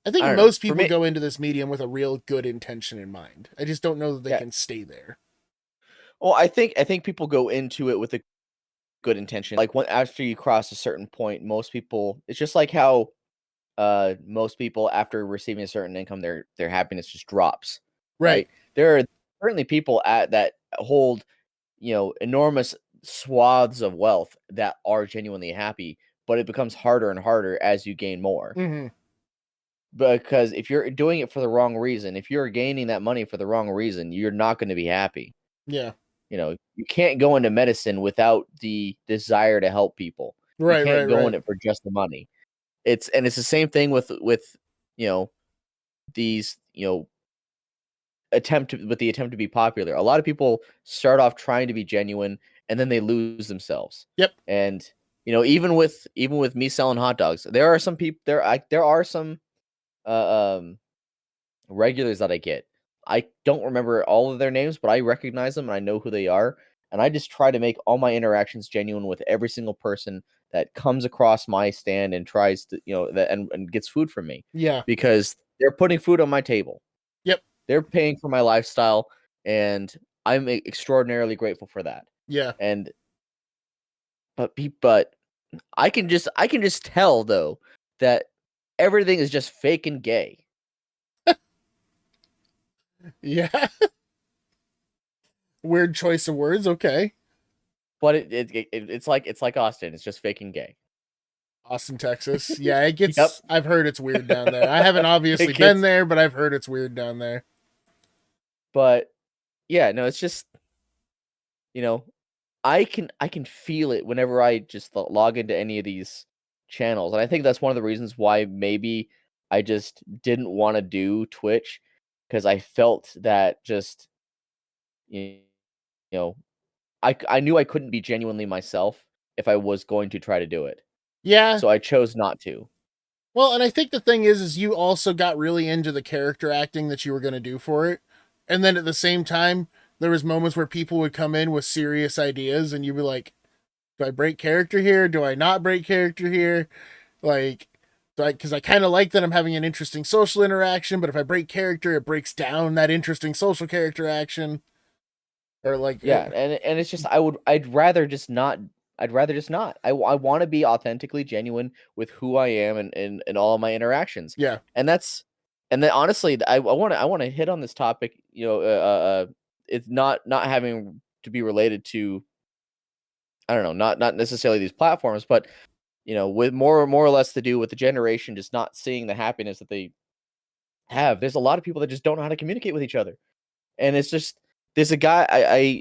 I think I don't know. most For people me, go into this medium with a real good intention in mind. I just don't know that they yeah. can stay there. Well, I think people go into it with a good intention. Like after you cross a certain point, most people, it's just like how most people after receiving a certain income, their happiness just drops, Right. right? There are certainly people that hold, enormous swaths of wealth that are genuinely happy, but it becomes harder and harder as you gain more. Mm-hmm. Because if you're doing it for the wrong reason, if you're gaining that money for the wrong reason, you're not going to be happy. Yeah. You can't go into medicine without the desire to help people. You Right, right, can't go in right. it for just the money. It's the same thing with you know these attempt to be popular. A lot of people start off trying to be genuine and then they lose themselves. Yep. And even with me selling hot dogs, there are some people there are some um regulars that I get. I don't remember all of their names, but I recognize them and I know who they are. And I just try to make all my interactions genuine with every single person that comes across my stand and tries to, that and gets food from me Yeah. because they're putting food on my table. Yep. They're paying for my lifestyle and I'm extraordinarily grateful for that. Yeah. And but I can just tell though that everything is just fake and gay. Yeah. Weird choice of words. Okay. But it's like Austin. It's just fake and gay. Austin, Texas. Yeah, Yep. I've heard it's weird down there. I haven't obviously It been gets there, but I've heard it's weird down there. but yeah, no, it's just, you know, I can feel it whenever I just log into any of these channels. And I think that's one of the reasons why maybe I just didn't want to do Twitch because I felt that just you know, I knew I couldn't be genuinely myself if I was going to try to do it. Yeah. So I chose not to. Well, and I think the thing is you also got really into the character acting that you were going to do for it. And then at the same time, there was moments where people would come in with serious ideas and you'd be like, do I break character here? Do I not break character here? Like, because I kind of like that I'm having an interesting social interaction, but if I break character, it breaks down that interesting social character action. Or like, Yeah, and it's just I'd rather just not. I want to be authentically genuine with who I am and all of my interactions. yeah, And that's and then honestly, I want to hit on this topic, it's not having to be related to, I don't know, not necessarily these platforms, but with more or less to do with the generation just not seeing the happiness that they have. There's a lot of people that just don't know how to communicate with each other. And it's just there's a guy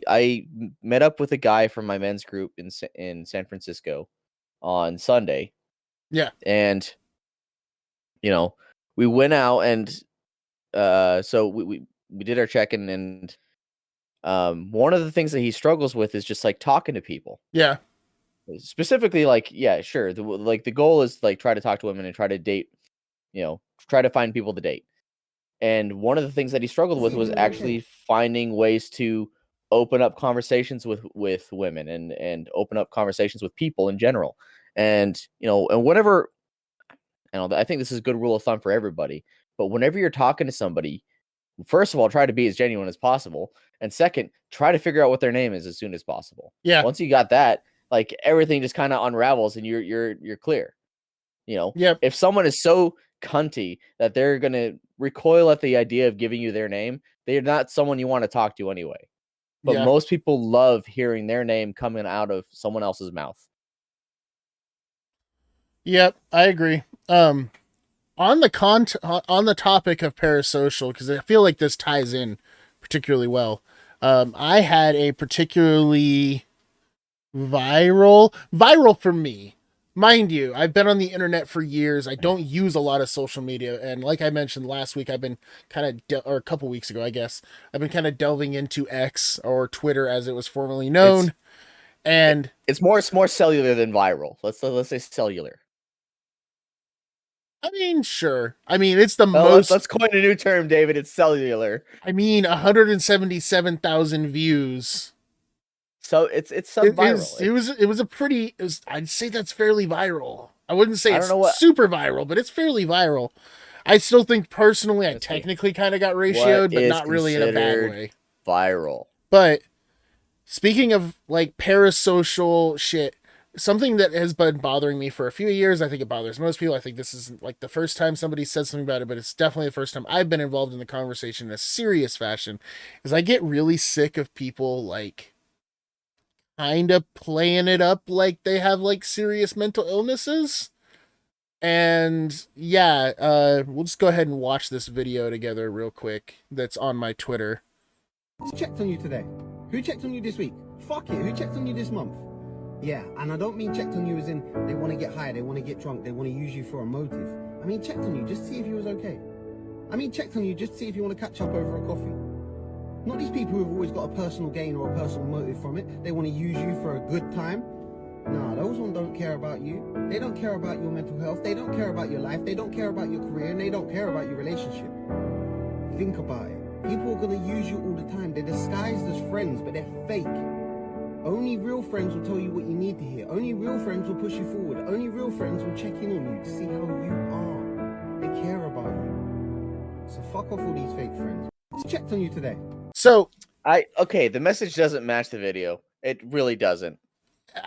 I met up with a guy from my men's group in San Francisco on Sunday, yeah, and you know we went out and so we did our check-in, and one of the things that he struggles with is just like talking to people. yeah, Specifically, like, yeah, sure, the goal is like try to talk to women and try to date, try to find people to date. And one of the things that he struggled with was actually finding ways to open up conversations with women and open up conversations with people in general. And and whatever, I think this is a good rule of thumb for everybody. But whenever you're talking to somebody, first of all, try to be as genuine as possible, and second, try to figure out what their name is as soon as possible. yeah, Once you got that, like everything just kind of unravels and you're clear. yep, If someone is so cunty that they're gonna recoil at the idea of giving you their name, they're not someone you want to talk to anyway. But yeah, most people love hearing their name coming out of someone else's mouth. yep. I agree. on the topic of parasocial, because I feel like this ties in particularly well. I had a particularly viral for me. Mind you, I've been on the internet for years. I don't use a lot of social media, and like I mentioned last week, I've been kind of, or a couple weeks ago, I guess, I've been kind of delving into X, or Twitter as it was formerly known. And it's more cellular than viral. Let's say cellular. I mean, sure. I mean, it's the Well, most. let's coin a new term, David. It's cellular. I mean, 177,000 views. So it's sub-viral. It was a pretty. I'd say that's fairly viral. I wouldn't say it's super viral, but it's fairly viral. I still think personally, I technically kind of got ratioed, but not really in a bad way. Viral. But speaking of like parasocial shit, something that has been bothering me for a few years, I think it bothers most people. I think this isn't like the first time somebody said something about it, but it's definitely the first time I've been involved in the conversation in a serious fashion, is I get really sick of people like kind of playing it up like they have like serious mental illnesses. And yeah, we'll just go ahead and watch this video together real quick that's on my Twitter. Who's checked on you today? Who checked on you this week? Fuck it, who checked on you this month? Yeah, and I don't mean checked on you as in they want to get high, they want to get drunk, they want to use you for a motive. I mean checked on you just to see if you was okay. I mean checked on you just to see if you want to catch up over a coffee. Not these people who've always got a personal gain or a personal motive from it. They want to use you for a good time. Nah, those ones don't care about you. They don't care about your mental health. They don't care about your life. They don't care about your career. And they don't care about your relationship. Think about it. People are going to use you all the time. They're disguised as friends, but they're fake. Only real friends will tell you what you need to hear. Only real friends will push you forward. Only real friends will check in on you to see how you are. They care about you. So fuck off all these fake friends. Who's checked on you today? So the message doesn't match the video. It really doesn't.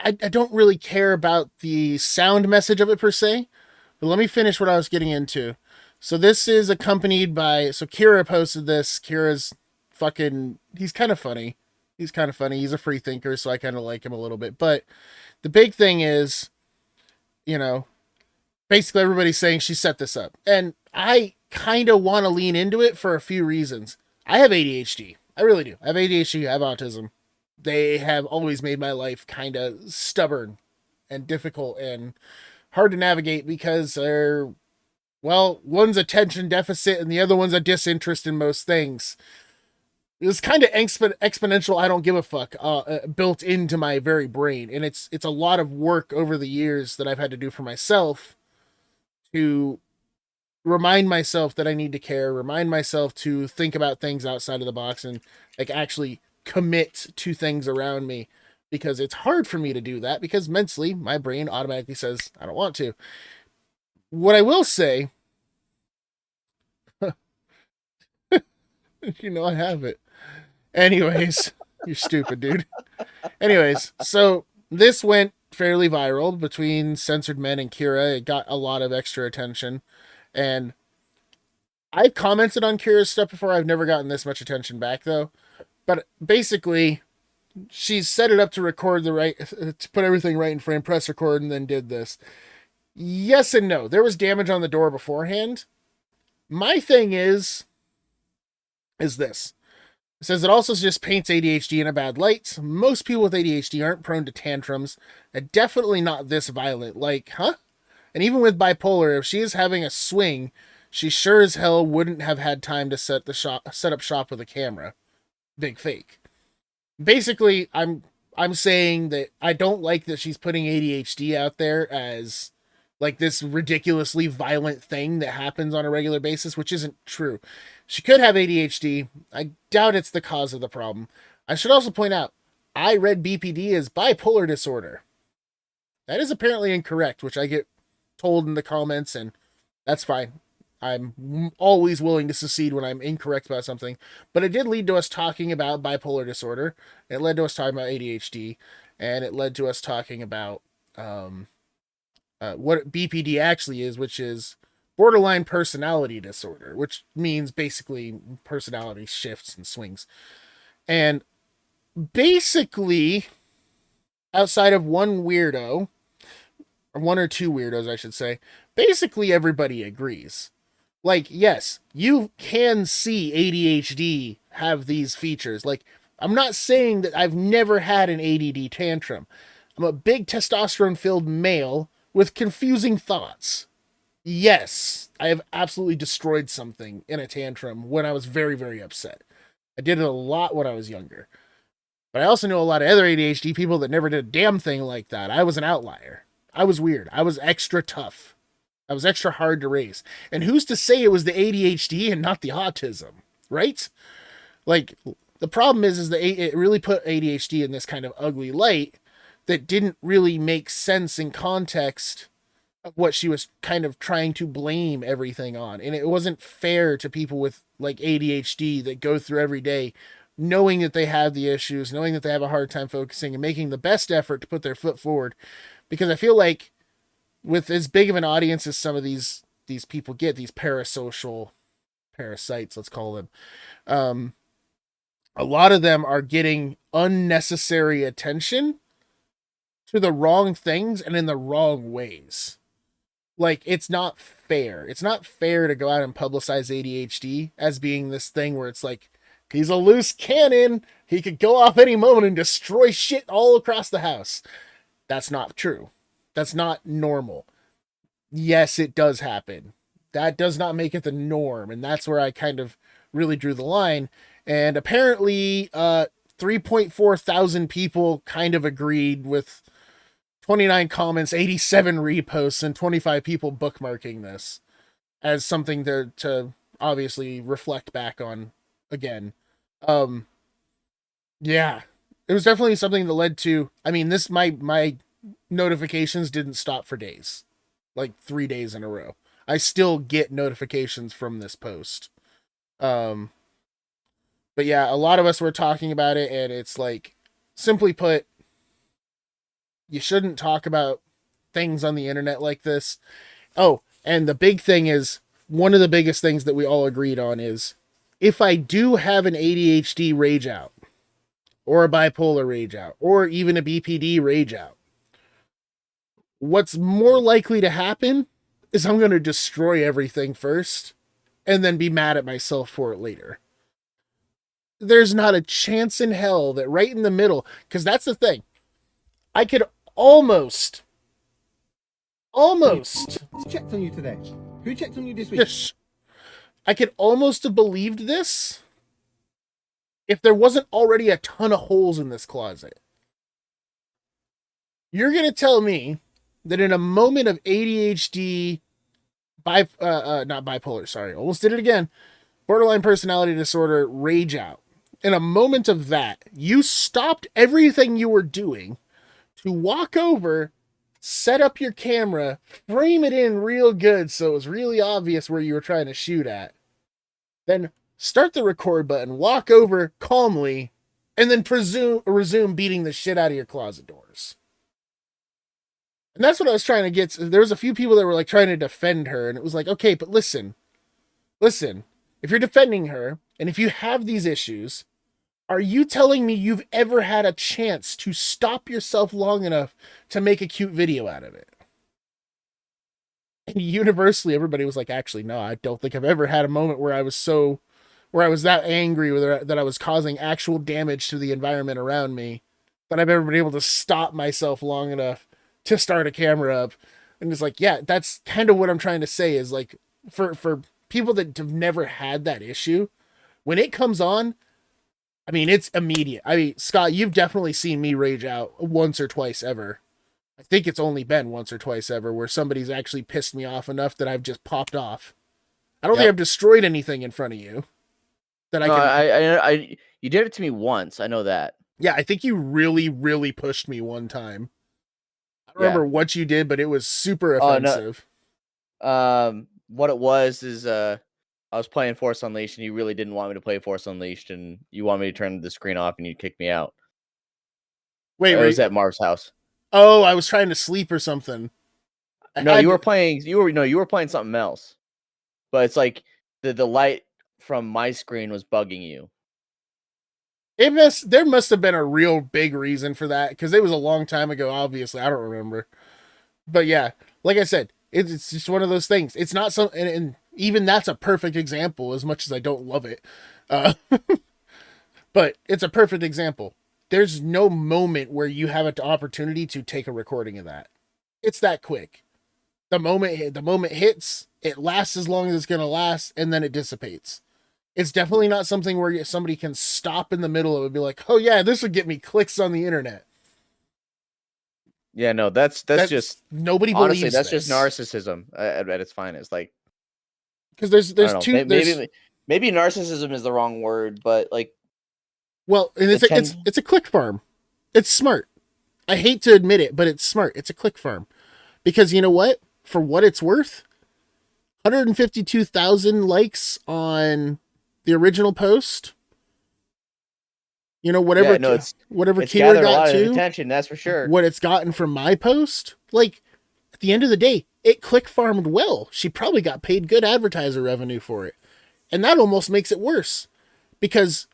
I don't really care about the sound message of it per se, but let me finish what I was getting into. So this is accompanied by, so Kira posted this. Kira's he's kind of funny. He's a free thinker, so I kind of like him a little bit. But the big thing is, basically everybody's saying she set this up. And I kind of want to lean into it for a few reasons. I have ADHD. I really do. I have ADHD, I have autism. They have always made my life kind of stubborn and difficult and hard to navigate because one's attention deficit and the other one's a disinterest in most things. It's kind of exponential I don't give a fuck built into my very brain. And it's a lot of work over the years that I've had to do for myself to remind myself that I need to care, remind myself to think about things outside of the box and like actually commit to things around me, because it's hard for me to do that because mentally my brain automatically says I don't want to. What I will say, I have it. Anyways, you're stupid, dude. Anyways, so this went fairly viral between Censored Men and Kira. It got a lot of extra attention. And I've commented on Kira's stuff before. I've never gotten this much attention back, though. But basically, she's set it up to record to put everything right in frame, press record, and then did this. Yes and no. There was damage on the door beforehand. My thing is this. It says it also just paints ADHD in a bad light. Most people with ADHD aren't prone to tantrums. And definitely not this violent. Like, huh? And even with bipolar, if she is having a swing, she sure as hell wouldn't have had time to set up shop with a camera. Big fake. Basically, I'm saying that I don't like that she's putting ADHD out there as like this ridiculously violent thing that happens on a regular basis, which isn't true. She could have ADHD. I doubt it's the cause of the problem. I should also point out, I read BPD as bipolar disorder. That is apparently incorrect, which I get told in the comments, and that's fine. I'm always willing to secede when I'm incorrect about something. But it did lead to us talking about bipolar disorder. It led to us talking about ADHD. And it led to us talking about what BPD actually is, which is borderline personality disorder, which means basically personality shifts and swings. And basically, outside of one weirdo, one or two weirdos, I should say, basically everybody agrees. Like, yes, you can see ADHD have these features. Like, I'm not saying that I've never had an ADD tantrum. I'm a big testosterone filled male with confusing thoughts. Yes, I have absolutely destroyed something in a tantrum when I was very, very upset. I did it a lot when I was younger. But I also know a lot of other ADHD people that never did a damn thing like that. I was an outlier. I was weird. I was extra tough. I was extra hard to raise. And who's to say it was the ADHD and not the autism, right? Like, the problem is that it really put ADHD in this kind of ugly light that didn't really make sense in context of what she was kind of trying to blame everything on. And it wasn't fair to people with like ADHD that go through every day knowing that they have the issues, knowing that they have a hard time focusing and making the best effort to put their foot forward. Because I feel like with as big of an audience as some of these people get, these parasocial parasites, let's call them, a lot of them are getting unnecessary attention to the wrong things and in the wrong ways. Like, it's not fair. It's not fair to go out and publicize ADHD as being this thing where it's like, he's a loose cannon. He could go off any moment and destroy shit all across the house. That's not true. That's not normal. Yes, it does happen. That does not make it the norm. And that's where I kind of really drew the line. And apparently, 3.4 thousand people kind of agreed with 29 comments, 87 reposts, and 25 people bookmarking this as something to obviously reflect back on again. Yeah, it was definitely something that led to, I mean, my notifications didn't stop for days, like 3 days in a row. I still get notifications from this post. But yeah, a lot of us were talking about it, and it's like, simply put, you shouldn't talk about things on the internet like this. Oh, and the big thing is, one of the biggest things that we all agreed on is, if I do have an ADHD rage out, or a bipolar rage out, or even a BPD rage out, what's more likely to happen is I'm going to destroy everything first, and then be mad at myself for it later. There's not a chance in hell that right in the middle, because that's the thing, I could almost Who checked on you today? Who checked on you this week? I could almost have believed this if there wasn't already a ton of holes in this closet. You're going to tell me that in a moment of ADHD, not bipolar, sorry, almost did it again, borderline personality disorder, rage out, in a moment of that, you stopped everything you were doing to walk over, set up your camera, frame it in real good so it was really obvious where you were trying to shoot at, then start the record button, walk over calmly, and then resume beating the shit out of your closet doors. And that's what I was trying to get. There was a few people that were like trying to defend her, and it was like, okay, but listen, if you're defending her, and if you have these issues, are you telling me you've ever had a chance to stop yourself long enough to make a cute video out of it? And universally, everybody was like, actually, no, I don't think I've ever had a moment where I was that angry with her, that I was causing actual damage to the environment around me, that I've ever been able to stop myself long enough to start a camera up. And it's like, yeah, that's kind of what I'm trying to say is like, for people that have never had that issue, when it comes on, I mean, it's immediate. I mean, Scott, you've definitely seen me rage out once or twice ever. I think it's only been once or twice ever where somebody's actually pissed me off enough that I've just popped off. I don't think I've destroyed anything in front of you. That I you did it to me once. I know that. Yeah, I think you really, really pushed me one time. I don't remember what you did, but it was super offensive. What it was is I was playing Force Unleashed, and you really didn't want me to play Force Unleashed, and you wanted me to turn the screen off, and you kicked me out. Wait, it was at Marv's house. Oh, I was trying to sleep or something. You were playing something else. But it's like the light from my screen was bugging you. There must have been a real big reason for that, because it was a long time ago, obviously. I don't remember. But yeah, like I said, it's just one of those things. It's not some, and even that's a perfect example. As much as I don't love it, uh, but it's a perfect example. There's no moment where you have an opportunity to take a recording of that. It's that quick. The moment hits, it lasts as long as it's gonna last, and then it dissipates. It's definitely not something where somebody can stop in the middle of it and be like, "Oh yeah, this would get me clicks on the internet." Yeah, no, that's just nobody honestly believes that's this. just narcissism at its finest. Like, Because there's I don't know, two there's maybe narcissism is the wrong word, but like well, and the it's a click farm. It's smart. I hate to admit it, but it's smart. It's a click farm. Because you know what? For what it's worth, 152,000 likes on the original post. You know, whatever yeah, no, whatever it's Kira gathered a got lot of to, attention, that's for sure. what it's gotten from my post, like at the end of the day, it click farmed well. She probably got paid good advertiser revenue for it. And that almost makes it worse because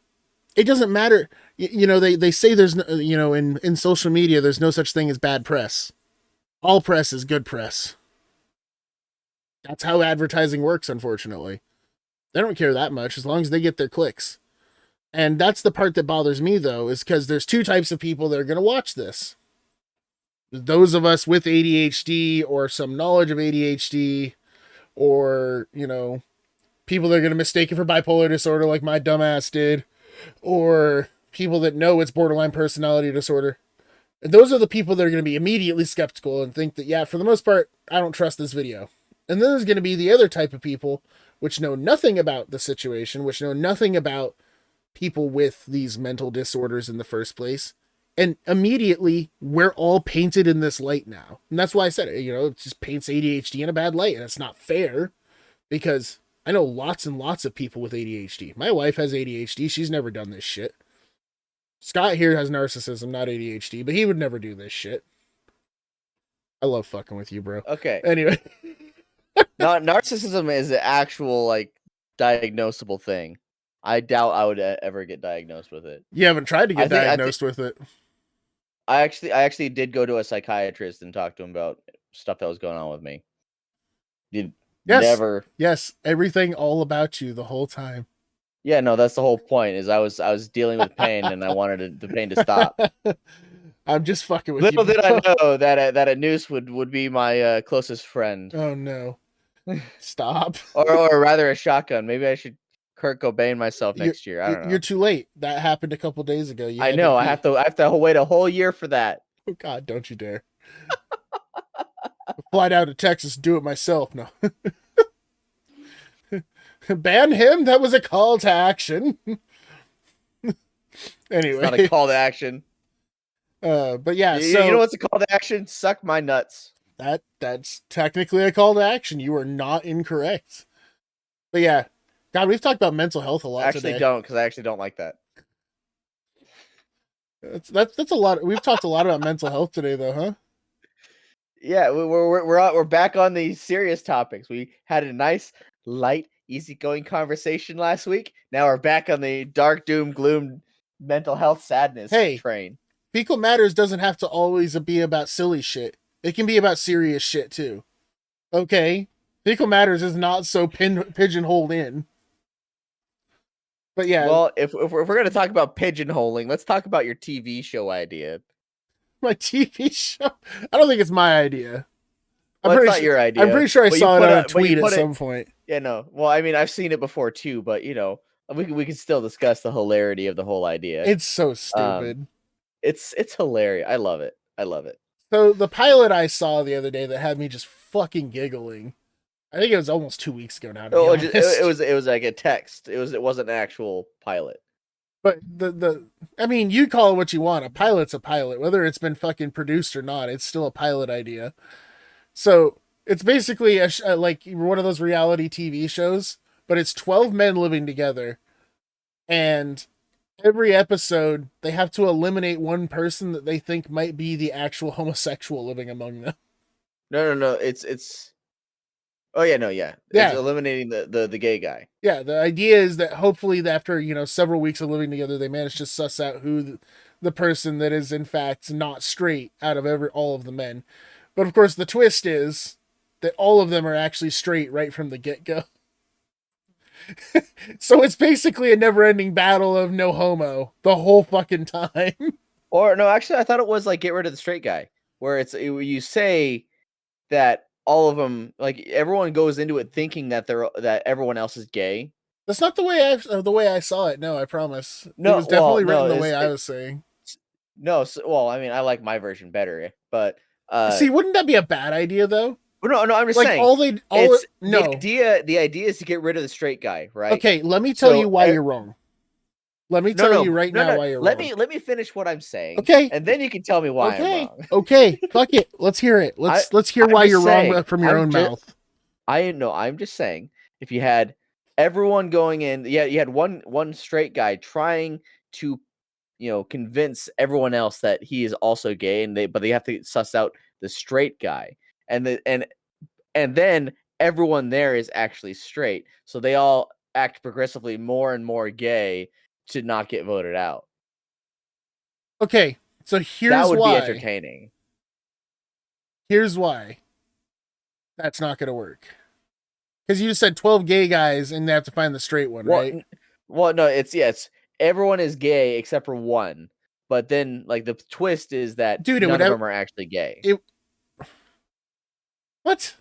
it doesn't matter. You know, they say there's no, you know, in social media, there's no such thing as bad press. All press is good press. That's how advertising works, unfortunately. They don't care that much as long as they get their clicks. And that's the part that bothers me, though, is because there's two types of people that are going to watch this. Those of us with ADHD or some knowledge of ADHD, or, you know, people that are going to mistake it for bipolar disorder like my dumbass did, or people that know it's borderline personality disorder. And those are the people that are going to be immediately skeptical and think that, yeah, for the most part, I don't trust this video. And then there's going to be the other type of people which know nothing about the situation, which know nothing about people with these mental disorders in the first place. And immediately, we're all painted in this light now. And that's why I said it, you know, it just paints ADHD in a bad light. And it's not fair because I know lots and lots of people with ADHD. My wife has ADHD. She's never done this shit. Scott here has narcissism, not ADHD, but he would never do this shit. I love fucking with you, bro. Okay. Anyway. Now, narcissism is an actual like diagnosable thing. I doubt I would ever get diagnosed with it. You haven't tried to get I think- diagnosed with it. I actually did go to a psychiatrist and talk to him about stuff that was going on with me. Did Yes. never. Yes, everything all about you the whole time. Yeah, no, that's the whole point. Is I was dealing with pain and I wanted the pain to stop. I'm just fucking with Little you. did I know that a noose would be my closest friend, Oh no. Stop. or rather a shotgun. Maybe I should Kurt Cobain myself next year. I don't know. You're too late. That happened a couple days ago. I know. I have to wait a whole year for that. Oh God, don't you dare. Fly down to Texas, do it myself. No. Ban him? That was a call to action. Anyway. It's not a call to action. But yeah, You know what's a call to action? Suck my nuts. That's technically a call to action. You are not incorrect. But yeah, God, we've talked about mental health a lot I actually today. don't, because I actually don't like that. That's a lot. We've talked a lot about mental health today, though, huh? Yeah, we're back on the serious topics. We had a nice, light, easygoing conversation last week. Now we're back on the dark, doom, gloom, mental health sadness train. Fecal Matters doesn't have to always be about silly shit. It can be about serious shit too. Okay, Fecal Matters is not so pigeonholed in. But yeah, well, if we're gonna talk about pigeonholing, let's talk about your TV show idea. My TV show. I don't think it's my idea. Well, it's not your idea. I'm pretty sure I but saw you it put on a but you tweet at put it- some point. Yeah, no. Well, I mean, I've seen it before too, but you know, we can still discuss the hilarity of the whole idea. It's so stupid. It's hilarious. I love it. So the pilot I saw the other day that had me just fucking giggling. I think it was almost 2 weeks ago now. To be honest. It was like a text. It wasn't an actual pilot. But I mean, you call it what you want. A pilot's a pilot, whether it's been fucking produced or not. It's still a pilot idea. So it's basically like one of those reality TV shows, but it's 12 men living together, and every episode they have to eliminate one person that they think might be the actual homosexual living among them. No. It's. Oh yeah, no, yeah. Yeah. It's eliminating the gay guy. Yeah, the idea is that hopefully after, several weeks of living together, they manage to suss out who the person that is in fact not straight out of all of the men. But of course, the twist is that all of them are actually straight right from the get-go. So it's basically a never-ending battle of no homo the whole fucking time. Or no, actually, I thought it was like get rid of the straight guy, where you say that all of them, like everyone goes into it thinking that that everyone else is gay. That's not the way I saw it. No, I promise. No, it was definitely well, written no, the way I was saying. No, well, I mean, I like my version better, but See, wouldn't that be a bad idea though? no, I'm just Like saying. no. The idea is to get rid of the straight guy, right? Okay, let me tell you why you're wrong. Let me tell you right now why you're let wrong. Let me finish what I'm saying. Okay. And then you can tell me why I'm wrong. Okay, fuck it. Let's hear it. Let's hear why you're wrong from your own mouth. I'm just saying, if you had everyone going in, you had one straight guy trying to, convince everyone else that he is also gay, but they have to suss out the straight guy, and then everyone there is actually straight, so they all act progressively more and more gay to not get voted out. Okay, so here's that would why. be entertaining. Here's why that's not going to work. Because you just said 12 gay guys and they have to find the straight one, right? Well, no, it's everyone is gay except for one. But then, like, the twist is that none of them are actually gay. What?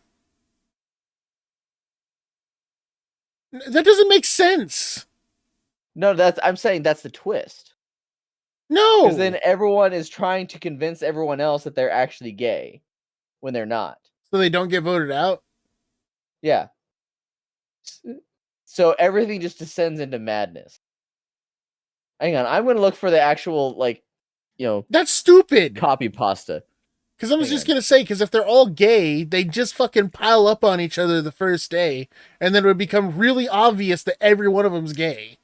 That doesn't make sense. No, I'm saying that's the twist. No. Because then everyone is trying to convince everyone else that they're actually gay when they're not. So they don't get voted out? Yeah. So everything just descends into madness. Hang on, I'm going to look for the actual, that's stupid. Copy pasta. Because I was just going to say, because if they're all gay, they just fucking pile up on each other the first day, and then it would become really obvious that every one of them's gay.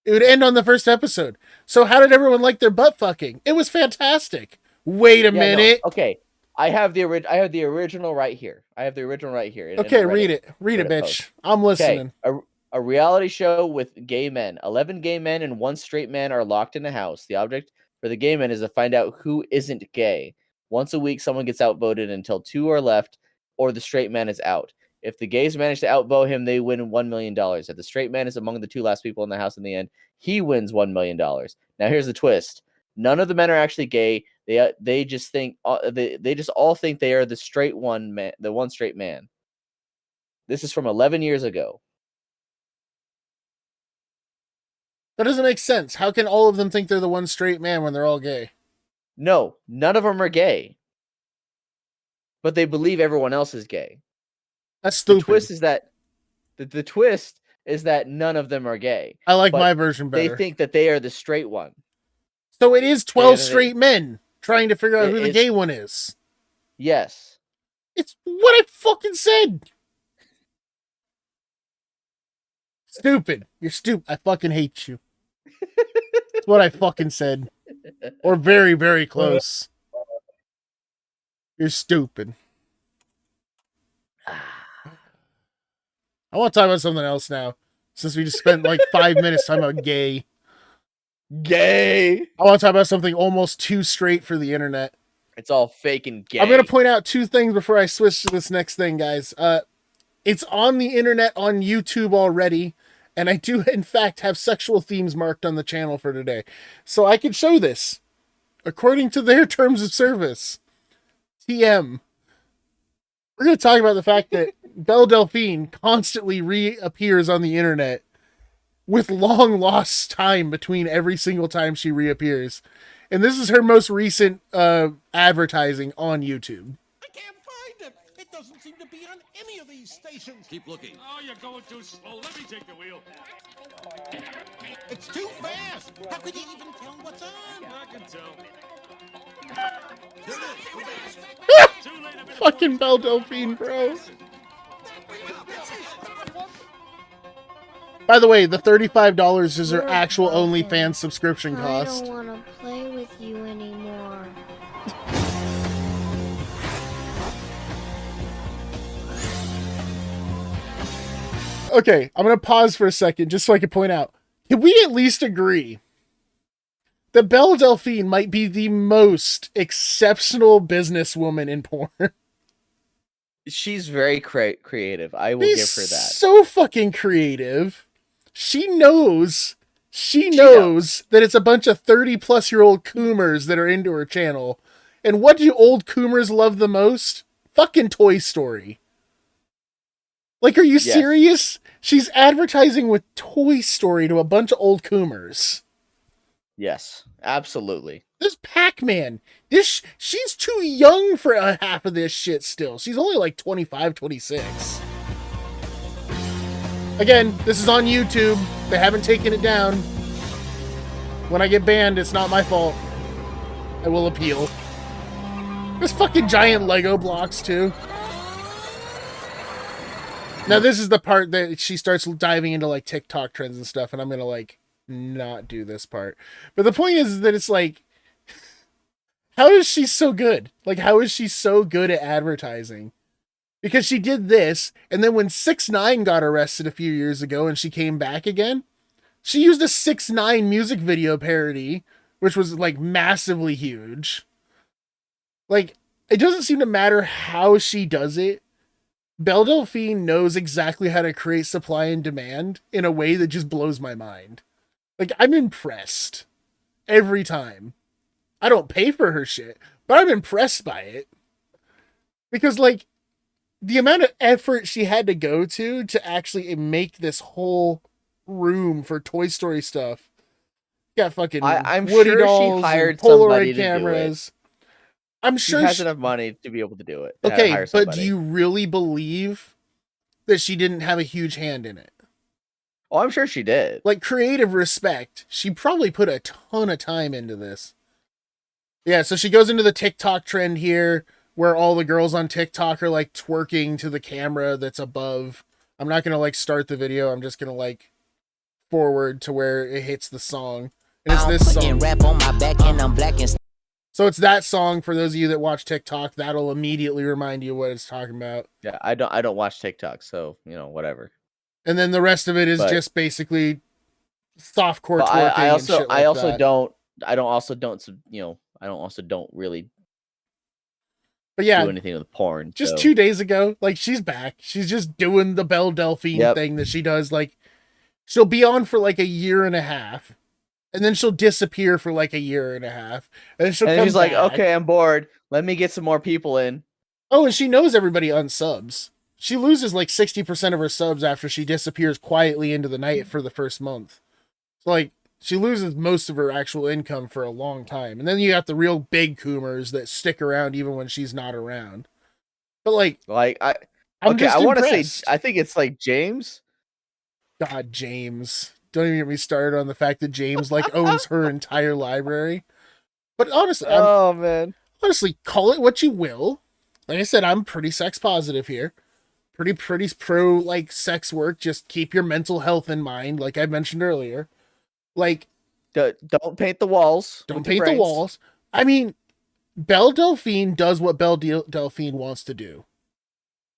It would end on the first episode. So how did everyone like their butt fucking? It was fantastic. Wait a minute. No. Okay, I have the original right here. Okay, read it. Read it, bitch. Post. I'm listening. Okay. A reality show with gay men. 11 gay men and 1 straight man are locked in a house. The object for the gay men is to find out who isn't gay. Once a week, someone gets outvoted until 2 are left, or the straight man is out. If the gays manage to outvote him, they win $1 million. If the straight man is among the 2 last people in the house in the end, he wins $1 million. Now, here's the twist. None of the men are actually gay. They just think they just all think they are the straight one man, the one straight man. This is from 11 years ago. That doesn't make sense. How can all of them think they're the one straight man when they're all gay? No, none of them are gay. But they believe everyone else is gay. That's stupid. The twist is that the twist is that none of them are gay. I like my version better. They think that they are the straight one. So it is 12 straight men trying to figure out who the gay one is. Yes. It's what I fucking said. Stupid. You're stupid. I fucking hate you. That's what I fucking said. Or very, very close. You're stupid. I want to talk about something else now. Since we just spent like 5 minutes talking about gay. Gay. I want to talk about something almost too straight for the internet. It's all fake and gay. I'm going to point out 2 things before I switch to this next thing, guys. It's on the internet on YouTube already. And I do, in fact, have sexual themes marked on the channel for today. So I can show this. According to their terms of service. TM. We're going to talk about the fact that Belle Delphine constantly reappears on the internet with long lost time between every single time she reappears. And this is her most recent advertising on YouTube. I can't find it. It doesn't seem to be on any of these stations. Keep looking. Oh, you're going too slow. Let me take the wheel. It's too fast. How could you even tell what's on? I can tell. Fucking Belle Delphine, bro. By the way, the $35 is her actual OnlyFans subscription cost. I don't want to play with you anymore. Okay, I'm going to pause for a second just so I can point out. Can we at least agree The Belle Delphine might be the most exceptional businesswoman in porn. She's very creative. I will She's give her that. so fucking creative. She knows knows. that it's a bunch of 30-plus-year-old coomers that are into her channel. And what do old coomers love the most? Fucking Toy Story. Like, are you Yes. serious? She's advertising with Toy Story to a bunch of old coomers. Yes, absolutely. This Pac-Man, she's too young for half of this shit still. She's only like 25, 26. Again, this is on YouTube. They haven't taken it down. When I get banned, it's not my fault. I will appeal. There's fucking giant Lego blocks, too. Now, this is the part that she starts diving into, like, TikTok trends and stuff, and I'm gonna, like, not do this part. But the point is that it's like, how is she so good? Like, how is she so good at advertising? Because she did this, and then when 6ix9ine got arrested a few years ago and she came back again, she used a 6ix9ine music video parody, which was, like, massively huge. Like, it doesn't seem to matter how she does it. Belle Delphine knows exactly how to create supply and demand in a way that just blows my mind. Like, I'm impressed every time. I don't pay for her shit, but I'm impressed by it. Because, like, the amount of effort she had to go to actually make this whole room for Toy Story stuff. Got fucking I'm Woody sure dolls she hired and Polaroid somebody to cameras. I'm She sure has enough money to be able to do it. to Okay, hire but somebody. do you really believe that she didn't have a huge hand in it? Oh, I'm sure she did. Like, creative respect. She probably put a ton of time into this. Yeah, so she goes into the TikTok trend here, where all the girls on TikTok are, like, twerking to the camera that's above. I'm not gonna, like, start the video. I'm just gonna, like, forward to where it hits the song. And it's this song. Rap on my back and I'm black and So it's that song. For those of you that watch TikTok, that'll immediately remind you what it's talking about. Yeah, I don't watch TikTok, so whatever. And then the rest of it is But- just basically softcore But twerking I and also shit like that. I don't really But yeah, do anything with porn. just so. 2 days ago, like, she's back. She's just doing the Belle Delphine Yep. thing that she does. Like, she'll be on for like a year and a half, and then she'll disappear for like a year and a half, and then she'll And come she's like, back. okay, I'm bored. Let me get some more people in. Oh, and she knows everybody unsubs. She loses like 60% of her subs after she disappears quietly into the night for the first month. So, like, she loses most of her actual income for a long time. And then you got the real big coomers that stick around even when she's not around. But, like, Like I'm okay, just I want to say impressed. I think it's like James. God, James. Don't even get me started on the fact that James, like, owns her entire library. But honestly, Oh man. honestly, call it what you will. Like I said, I'm pretty sex positive here. Pretty pro, like, sex work. Just keep your mental health in mind, like I mentioned earlier. Like, Don't paint the walls. don't with your paint the brains. walls. I mean, Belle Delphine does what Belle Delphine wants to do.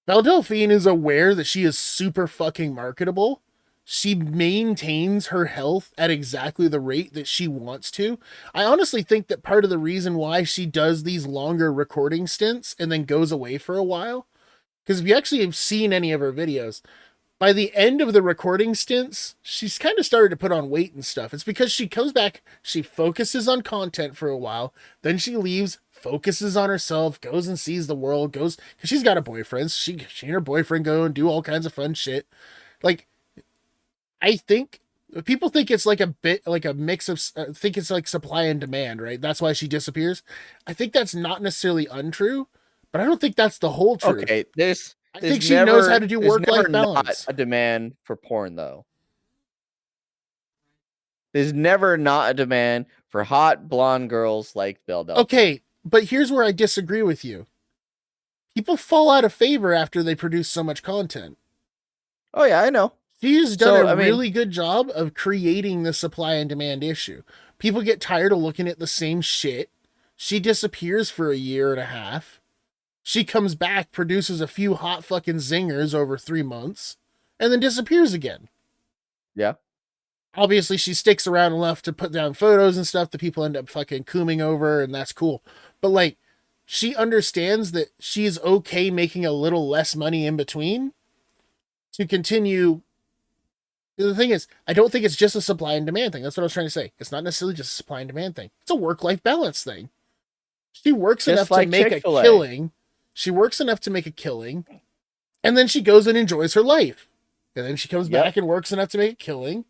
Belle Delphine is aware that she is super fucking marketable. She maintains her health at exactly the rate that she wants to. I honestly think that part of the reason why she does these longer recording stints and then goes away for a while, because if you actually have seen any of her videos, by the end of the recording stints, she's kind of started to put on weight and stuff. It's because she comes back, she focuses on content for a while, then she leaves, focuses on herself, goes and sees the world, goes, because she's got a boyfriend. She and her boyfriend go and do all kinds of fun shit. Like, I think people think it's like a bit like a mix of think it's like supply and demand, right? That's why she disappears. I think that's not necessarily untrue, but I don't think that's the whole truth. Okay, I think she knows how to do work-life balance. Not a demand for porn though. There's never not a demand for hot blonde girls like Belle Delphine. Okay, but here's where I disagree with you. People fall out of favor after they produce so much content. Oh yeah, I know. She's done So, a I mean- really good job of creating the supply and demand issue. People get tired of looking at the same shit. She disappears for a year and a half. She comes back, produces a few hot fucking zingers over 3 months, and then disappears again. Yeah. obviously she sticks around enough to put down photos and stuff that people end up fucking cooming over, and that's cool. But like, she understands that she's okay making a little less money in between to continue. The thing is, I don't think it's just a supply and demand thing. That's what I was trying to say. It's not necessarily just a supply and demand thing. It's a work-life balance thing. She works Just enough like to make Chick-fil-A. a killing. She works enough to make a killing, and then she goes and enjoys her life. And then she comes Yep. back and works enough to make a killing,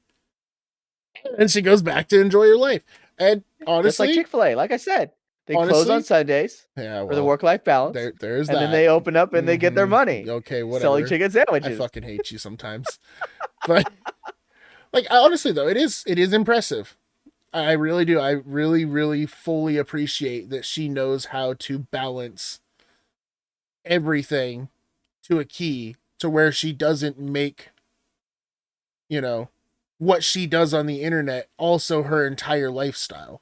and she goes back to enjoy her life. And Just honestly, like Chick-fil-A, like I said, they close honestly, on Sundays yeah, for the well, work-life balance, there's and that. then they open up and they get their Mhm. money Okay, whatever. selling chicken I sandwiches. fucking hate you sometimes, but like honestly though, it is impressive. I really do. I really, really fully appreciate that she knows how to balance everything to a key to where she doesn't make, you know, what she does on the internet also her entire lifestyle.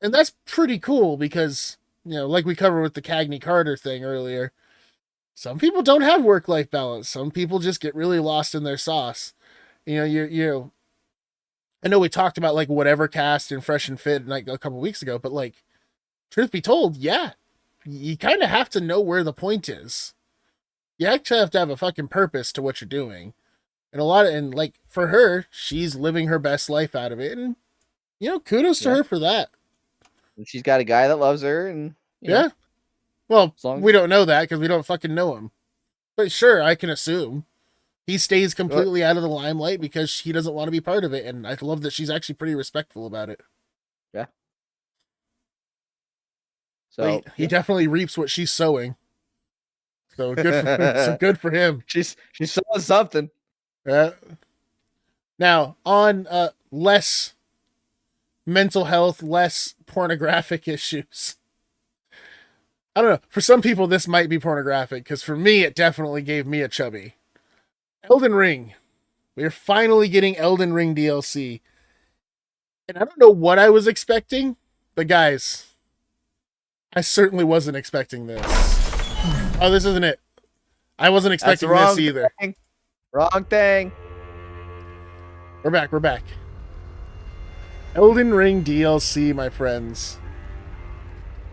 And that's pretty cool because, you know, like we covered with the Cagney Carter thing earlier, some people don't have work-life balance. Some people just get really lost in their sauce. You know, I know we talked about like whatever cast and Fresh and Fit like a couple weeks ago, but like, truth be told, yeah, you kind of have to know where the point is. You actually have to have a fucking purpose to what you're doing, and like for her, she's living her best life out of it, and you know, kudos to Yeah. her for that. And she's got a guy that loves her, and you know, Yeah. Well, as long we as- don't know that because we don't fucking know him, but sure, I can assume he stays completely out of the limelight because he doesn't want to be part of it, and I love that she's actually pretty respectful about it. so He definitely reaps what she's sowing. So good for him. she's selling something. Yeah. Now, on less mental health, less pornographic issues. I don't know. For some people, this might be pornographic, because for me, it definitely gave me a chubby. Elden Ring. We're finally getting Elden Ring DLC. And I don't know what I was expecting, but guys, I certainly wasn't expecting this. Oh, this isn't it. I wasn't That's expecting the wrong this either. thing. Wrong thing. We're back. Elden Ring DLC, my friends.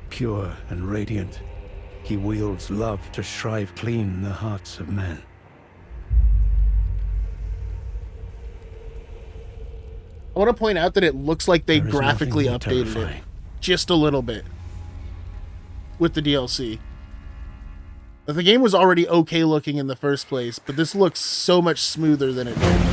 Pure and radiant, he wields love to shrive clean the hearts of men. I want to point out that it looks like they There is graphically nothing more updated it terrifying. just a little bit with the DLC. The game was already okay looking in the first place, but this looks so much smoother than it did.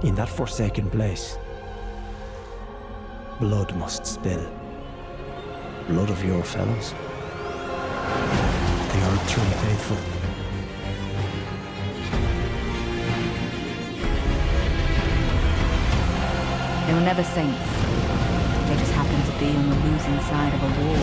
In that forsaken place, blood must spill. Blood of your fellows. They are too faithful. They were never saints. They just happened to be on the losing side of a war.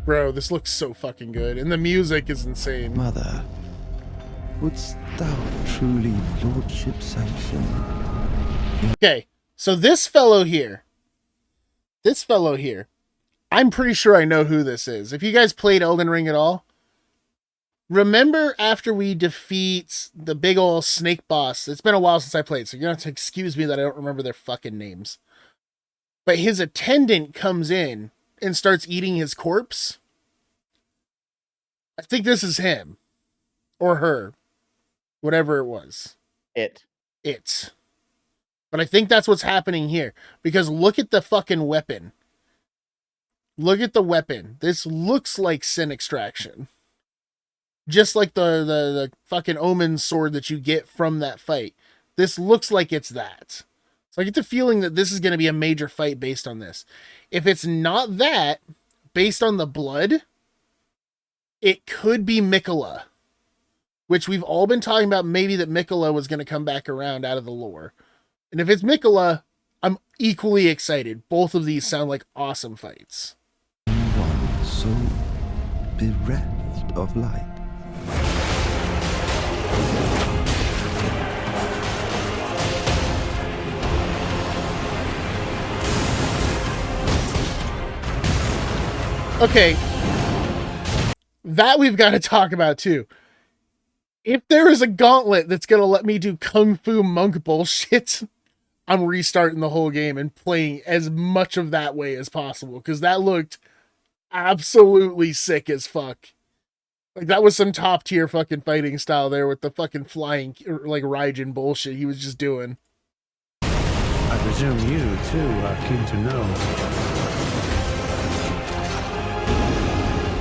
Bro, this looks so fucking good, and the music is insane. Mother, wouldst thou truly lordship sanction? Okay, so this fellow here, I'm pretty sure I know who this is. If you guys played Elden Ring at all, remember after we defeat the big ol' snake boss, it's been a while since I played, so you're gonna have to excuse me that I don't remember their fucking names. But his attendant comes in and starts eating his corpse. I think this is him. Or her. Whatever it was. It. But I think that's what's happening here. Because look at the fucking weapon. Look at the weapon. This looks like Sin Extraction. Just like the fucking Omen sword that you get from that fight. This looks like it's that. So I get the feeling that this is going to be a major fight based on this. If it's not that, based on the blood, it could be Mikola, which we've all been talking about, maybe that Mikola was going to come back around out of the lore. And if it's Mikola, I'm equally excited. Both of these sound like awesome fights. One so bereft of light. Okay, that we've got to talk about too. If there is a gauntlet that's going to let me do Kung Fu Monk bullshit, I'm restarting the whole game and playing as much of that way as possible, because that looked absolutely sick as fuck. Like, that was some top tier fucking fighting style there with the fucking flying, like, Raijin bullshit he was just doing. I presume you, too, are keen to know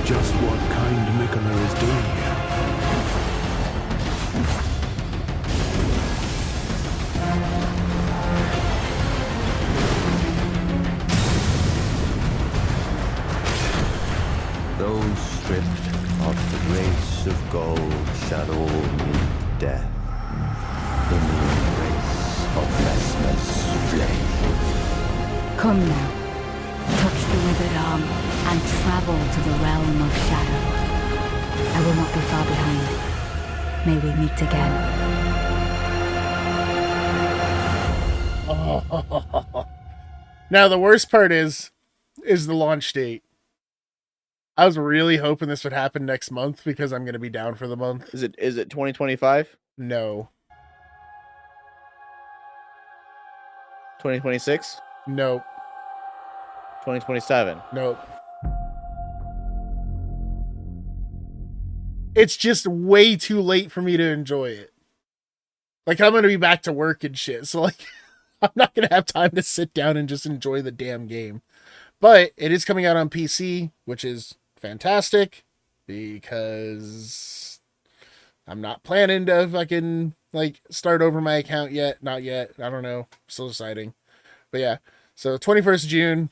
just what kind Mikola is doing here. Those stripped of the grace of gold shall all meet death in the embrace of Vesper's flame. Come now. Touch the withered arm and travel to the realm of shadow. I will not be far behind. May we meet again. Now, the worst part is the launch date. I was really hoping this would happen next month because I'm going to be down for the month. Is it 2025? No. 2026? Nope. 2027? Nope. It's just way too late for me to enjoy it. Like, I'm going to be back to work and shit, so, like, I'm not going to have time to sit down and just enjoy the damn game. But it is coming out on PC, which is fantastic, because I'm not planning to fucking, like, start over my account yet. Not yet. I don't know. Still deciding. But yeah, so 21st June,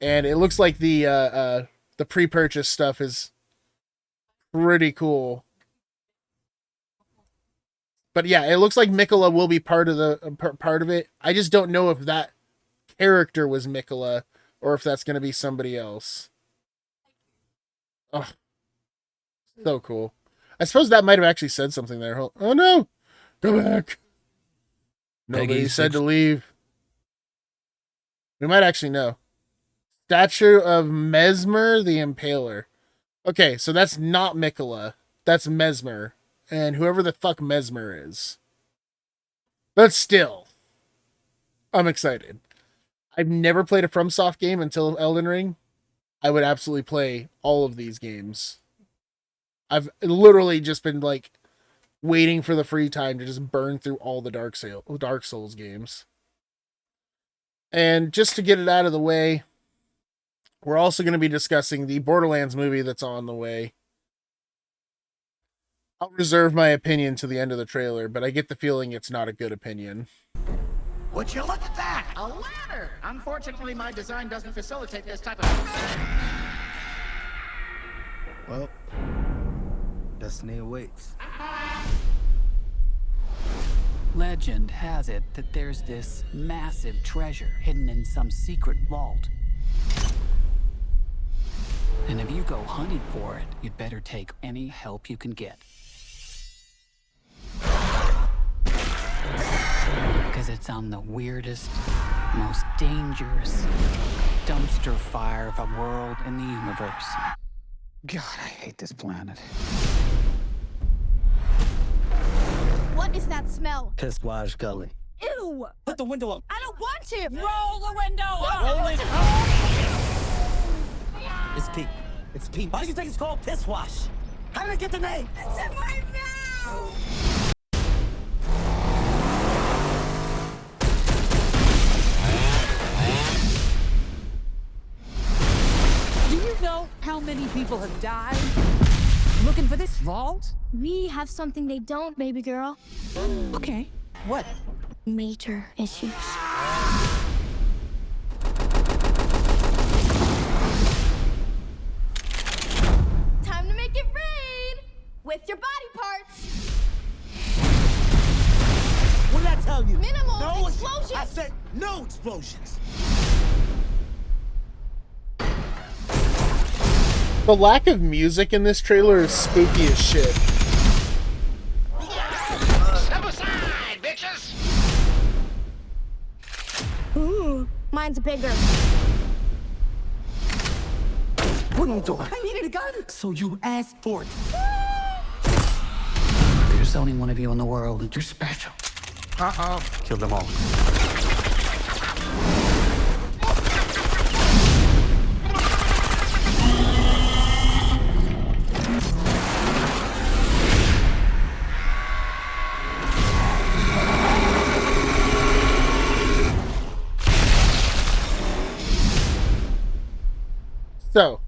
and it looks like the pre-purchase stuff is pretty cool. But yeah, it looks like Mikola will be part of it. I just don't know if that character was Mikola or if that's going to be somebody else. Oh, so cool. I suppose that might have actually said something there. Oh no, go back. Nobody said to leave. We might actually know. Statue of Mesmer the Impaler. Okay, so that's not Mikola. That's Mesmer. And whoever the fuck Mesmer is. But still, I'm excited. I've never played a FromSoft game until Elden Ring. I would absolutely play all of these games. I've literally just been, like, waiting for the free time to just burn through all the Dark Souls games. And just to get it out of the way, we're also going to be discussing the Borderlands movie that's on the way. I'll reserve my opinion to the end of the trailer, but I get the feeling it's not a good opinion. Would you look at that? A ladder! Unfortunately, my design doesn't facilitate this type of... Well, destiny awaits. Legend has it that there's this massive treasure hidden in some secret vault. And if you go hunting for it, you'd better take any help you can get. Because it's on the weirdest, most dangerous dumpster fire of a world in the universe. God, I hate this planet. What is that smell? Piss wash gully. Ew! Put the window up. I don't want to! Roll the window up! Roll it up! It's Pete. It's Pete. Why do you think it's called piss wash? How did I get the name? It's in my mouth! Do you know how many people have died looking for this vault? We have something they don't, baby girl. Okay. What? Major issues. Time to make it real! explosions. The lack of music in this trailer is spooky as shit. Step aside, bitches! Ooh, mine's bigger. What are you doing? I needed a gun, so you asked for it. There's only one of you in the world, and you're special. Kill them all. So,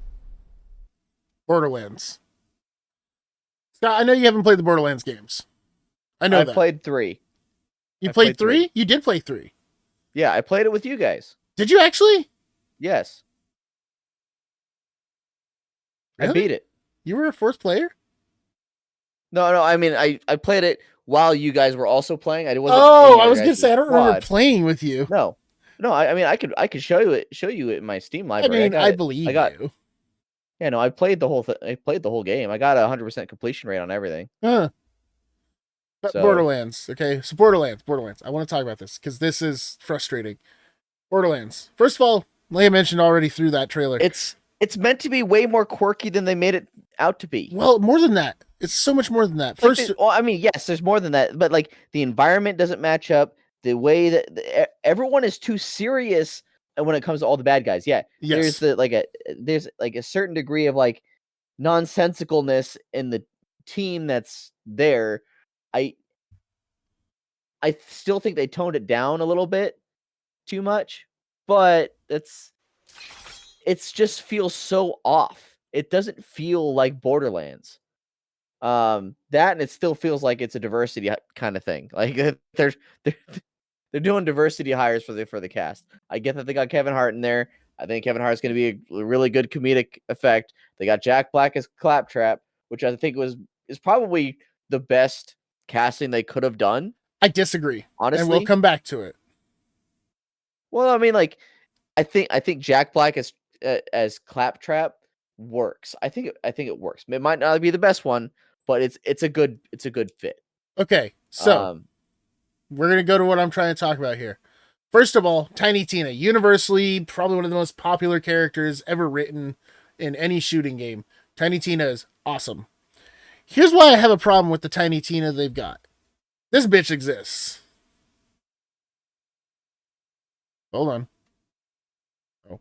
Borderlands. Scott, I know you haven't played the Borderlands games. I know I that. played 3. You I played played 3? three. You did play 3. Yeah, I played it with you guys. Did you actually? Yes. I Really? beat it. You were a fourth player? No, I mean, I played it while you guys were also playing. I wasn't. Oh, in I your was gonna guys' say I don't remember squad. playing with you. No, I mean, I could show you it in my Steam I library. mean, got I it. believe I got. you. Yeah, no, I played the whole I played the whole game. I got a 100% completion rate on everything. Huh. But So- Borderlands, okay? So Borderlands. I want to talk about this because this is frustrating. Borderlands. First of all, like I mentioned already through that trailer. It's meant to be way more quirky than they made it out to be. Well, more than that. It's so much more than that. Like First, well, I mean, yes, there's more than that, but like the environment doesn't match up. The way that everyone is too serious when it comes to all the bad guys. Yeah, yes. there's like a certain degree of like nonsensicalness in the team that's there. I still think they toned it down a little bit too much, but it's just feels so off. It doesn't feel like Borderlands. That and it still feels like it's a diversity kind of thing. Like they're doing diversity hires for the cast. I get that they got Kevin Hart in there. I think Kevin Hart's going to be a really good comedic effect. They got Jack Black as Claptrap, which I think is probably the best casting they could have done. I disagree. Honestly, and we'll come back to it. Well, I mean, like, I think Jack Black as Claptrap works. I think it works. It might not be the best one, but it's a good fit. Okay, so we're gonna go to what I'm trying to talk about here. First of all, Tiny Tina, universally probably one of the most popular characters ever written in any shooting game. Tiny Tina is awesome. Here's why I have a problem with the Tiny Tina they've got. This bitch exists. Hold on. Oh.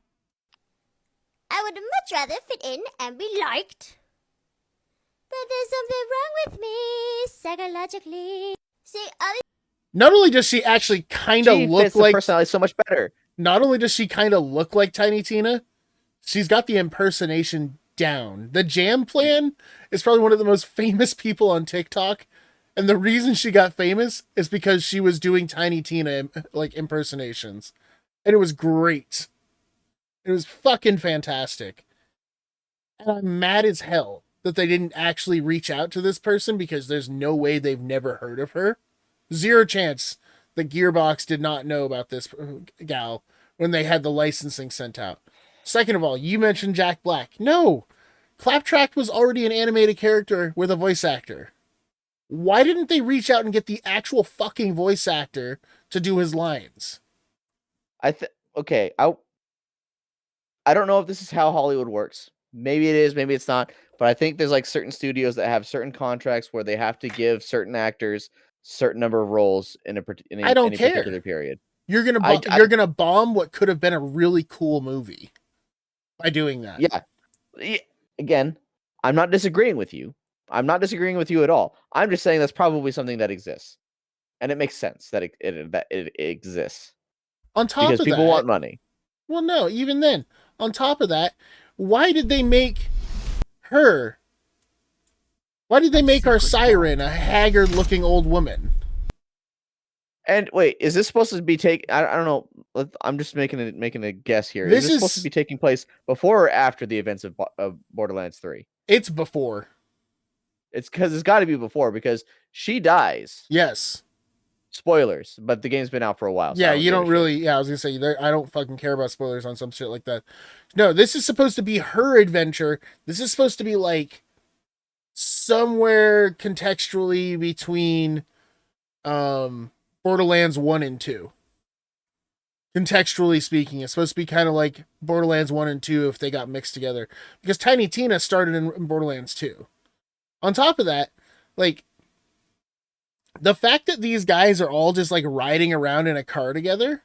I would much rather fit in and be liked. But there's something wrong with me psychologically. See, Not only does she actually kind of look fits like the personality so much better. Not only does she kind of look like Tiny Tina, she's got the impersonation down. The Jam Plan is probably one of the most famous people on TikTok. And the reason she got famous is because she was doing Tiny Tina like impersonations. And it was great. It was fucking fantastic. And I'm mad as hell that they didn't actually reach out to this person because there's no way they've never heard of her. Zero chance that Gearbox did not know about this gal when they had the licensing sent out. Second of all, you mentioned Jack Black. No! Claptrap was already an animated character with a voice actor. Why didn't they reach out and get the actual fucking voice actor to do his lines? Okay, I don't know if this is how Hollywood works. Maybe it is, maybe it's not. But I think there's like certain studios that have certain contracts where they have to give certain actors certain number of roles in I don't any care. particular period. You're gonna bomb what could have been a really cool movie by doing that. Yeah. Again, I'm not disagreeing with you. I'm not disagreeing with you at all. I'm just saying that's probably something that exists, and it makes sense that it exists. On top because of people that, want money. Well, no, even then, on top of that, why did they make her? Why did they make our siren a haggard-looking old woman? And wait, is this supposed to be I don't know. I'm just making a guess here. This Is this supposed to be taking place before or after the events of Borderlands 3? It's before. It's because it's got to be before because she dies. Yes. spoilers, but the game's been out for a while. So Yeah, I you give a don't shit. really. Yeah, I was gonna say I don't fucking care about spoilers on some shit like that. No, this is supposed to be her adventure. This is supposed to be like somewhere contextually between Borderlands 1 and 2. Contextually speaking, it's supposed to be kind of like Borderlands 1 and 2 if they got mixed together. Because Tiny Tina started in Borderlands 2. On top of that, like, the fact that these guys are all just like riding around in a car together,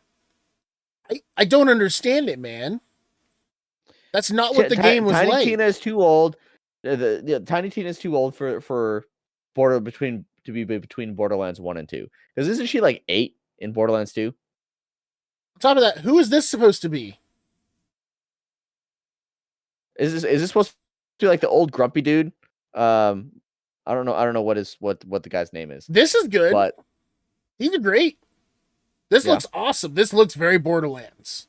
I don't understand it, man. That's not what the game was Tiny like. Tina is too old. Tiny Tina is too old for between Borderlands 1 and 2. Because isn't she like 8 in Borderlands 2? On top of that, who is this supposed to be? Is this supposed to be like the old grumpy dude? I don't know what the guy's name is. This is good. But these are great. This Yeah. looks awesome. This looks very Borderlands.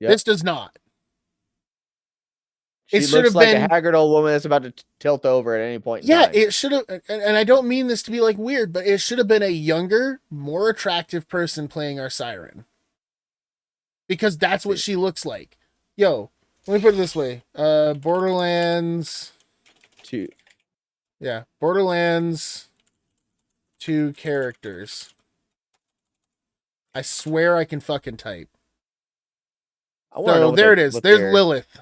Yep. This does not. She It should looks have like been a haggard old woman that's about to tilt over at any point in Yeah, time. it should have, and I don't mean this to be like weird, but it should have been a younger, more attractive person playing our siren. Because that's what she looks like. Yo, let me put it this way. Borderlands 2. Yeah, Borderlands 2 characters. I swear I can fucking type. So there it is. There's Lilith.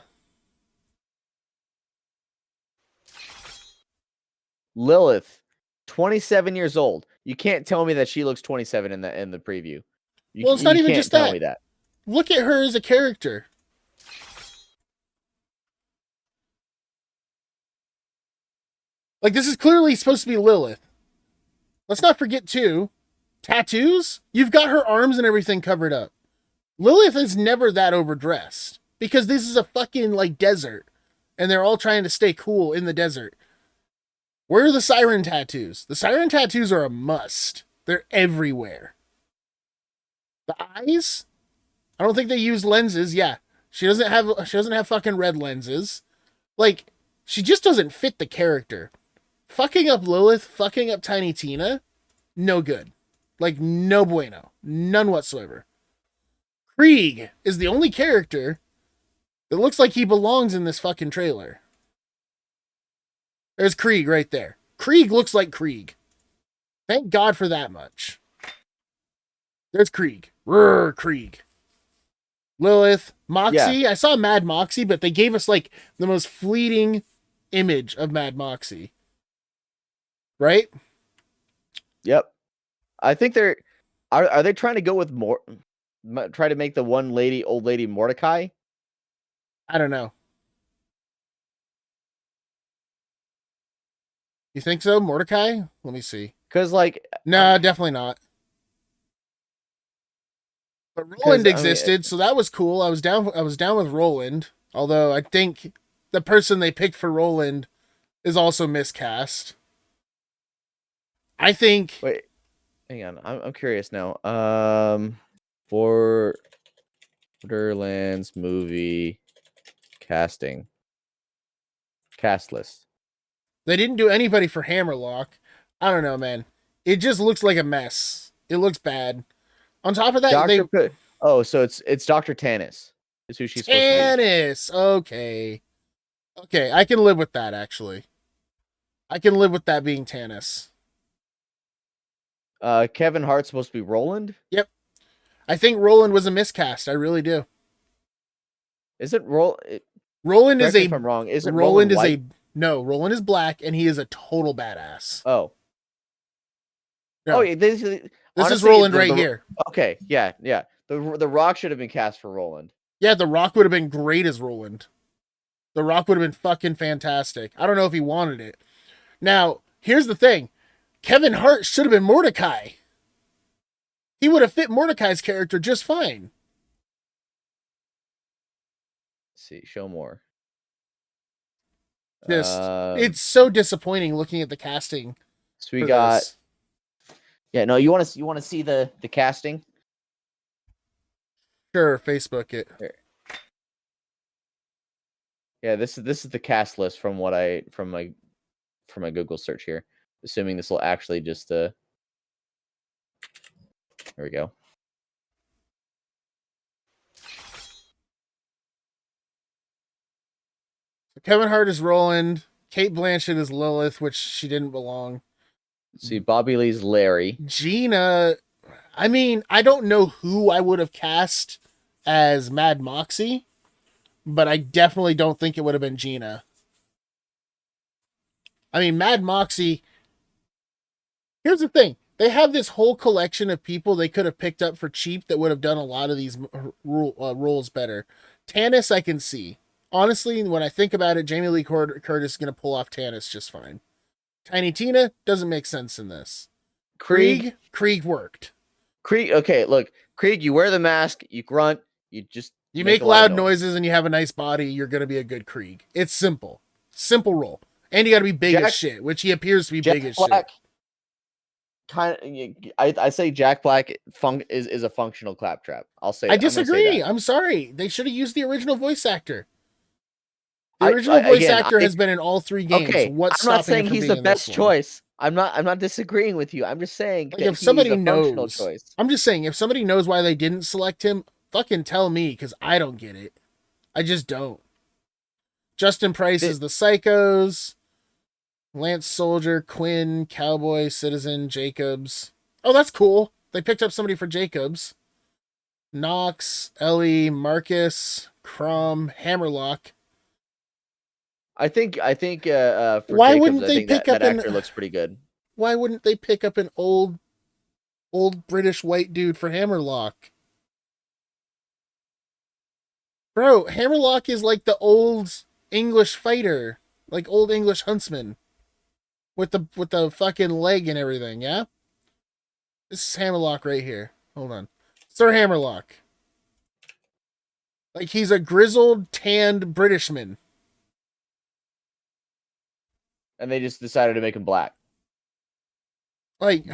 Lilith, 27 years old. You can't tell me that she looks 27 in the preview. Well, it's not even just tell that. me that. Look at her as a character. Like, this is clearly supposed to be Lilith. Let's not forget, too, tattoos? You've got her arms and everything covered up. Lilith is never that overdressed. Because this is a fucking, like, desert. And they're all trying to stay cool in the desert. Where are the siren tattoos? The siren tattoos are a must. They're everywhere. The eyes? I don't think they use lenses. Yeah. She doesn't have fucking red lenses. Like, she just doesn't fit the character. Fucking up Lilith, fucking up Tiny Tina, no good. Like, no bueno. None whatsoever. Krieg is the only character that looks like he belongs in this fucking trailer. There's Krieg right there. Krieg looks like Krieg. Thank God for that much. There's Krieg. Rrr, Krieg. Lilith. Moxie. Yeah. I saw Mad Moxie, but they gave us like the most fleeting image of Mad Moxie. Right? Yep. I think they're... Are they trying to go with more... Try to make the old lady Mordecai? I don't know. You think so, Mordecai? Let me see. Because, like... No, definitely not. But Roland existed, so that was cool. I was down with Roland. Although I think the person they picked for Roland is also miscast. I think... Wait. Hang on. I'm curious now. Borderlands movie casting. Cast list. They didn't do anybody for Hammerlock. I don't know, man. It just looks like a mess. It looks bad. On top of that, so it's Dr. Tannis. Is who she's supposed to be. Tannis. Okay. Okay, I can live with that, actually. I can live with that being Tannis. Kevin Hart's supposed to be Roland? Yep. I think Roland was a miscast. I really do. Isn't Roland is a... if I'm wrong. Isn't Roland is white? No, Roland is black, and he is a total badass. Oh. No. Oh, yeah, this is Roland right here. Okay, yeah. The Rock should have been cast for Roland. Yeah, The Rock would have been great as Roland. The Rock would have been fucking fantastic. I don't know if he wanted it. Now, here's the thing. Kevin Hart should have been Mordecai. He would have fit Mordecai's character just fine. Let's see, show more. It's so disappointing looking at the casting. So we got this. Yeah, no, you want to see the casting? Sure, Facebook it. Here. Yeah, this is the cast list from my Google search here. Assuming this will actually just There we go. Kevin Hart is Roland. Kate Blanchett is Lilith, which she didn't belong. See, Bobby Lee's Larry. Gina, I mean, I don't know who I would have cast as Mad Moxie, but I definitely don't think it would have been Gina. I mean, Mad Moxie, here's the thing. They have this whole collection of people they could have picked up for cheap that would have done a lot of these roles better. Tannis, I can see. Honestly, when I think about it, Jamie Lee Curtis is going to pull off Tannis just fine. Tiny Tina doesn't make sense in this. Krieg worked. Krieg, okay, look, Krieg, you wear the mask, you grunt, you make loud noises and you have a nice body, you're going to be a good Krieg. It's simple. Simple role. And you got to be big as shit, which he appears to be big as shit. I say Jack Black is a functional claptrap. I'll say. I disagree. I'm sorry. They should have used the original voice actor. The original voice actor has been in all 3 games. Okay, What's I'm not stopping saying he's the best choice. I'm not disagreeing with you. I'm just saying like if somebody knows. I'm just saying if somebody knows why they didn't select him, fucking tell me because I don't get it. I just don't. Justin Price is the Psychos. Lance Soldier, Quinn, Cowboy, Citizen, Jacobs. Oh, that's cool. They picked up somebody for Jacobs. Knox, Ellie, Marcus, Crom, Hammerlock. I think for why Jacobs, wouldn't they pick up that actor looks pretty good. Why wouldn't they pick up an old British white dude for Hammerlock? Bro, Hammerlock is like the old English fighter, like old English huntsman. With the fucking leg and everything, yeah? This is Hammerlock right here. Hold on. Sir Hammerlock. Like, he's a grizzled, tanned Britishman. And they just decided to make him black. Like,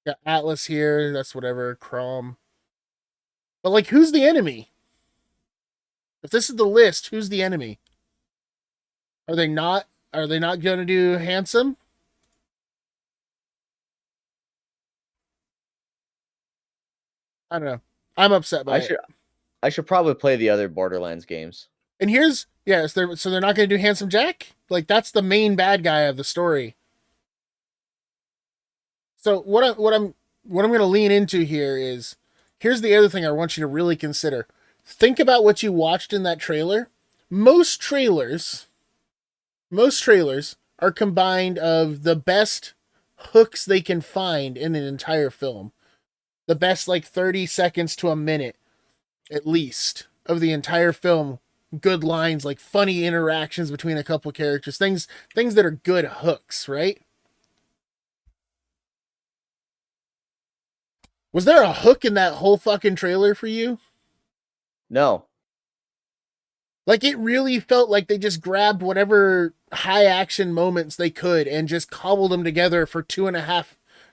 got Atlas here, that's whatever, Crom. But, like, who's the enemy? If this is the list, who's the enemy? Are they not going to do handsome? I don't know. I'm upset by it. I should probably play the other Borderlands games. And here's so they're not going to do Handsome Jack? Like that's the main bad guy of the story. So what I'm going to lean into here is here's the other thing I want you to really consider. Think about what you watched in that trailer. Most trailers are combined of the best hooks they can find in an entire film. The best, like, 30 seconds to a minute, at least, of the entire film. Good lines, like funny interactions between a couple characters. Things that are good hooks, right? Was there a hook in that whole fucking trailer for you? No. Like, it really felt like they just grabbed whatever high action moments they could and just cobbled them together for 2.5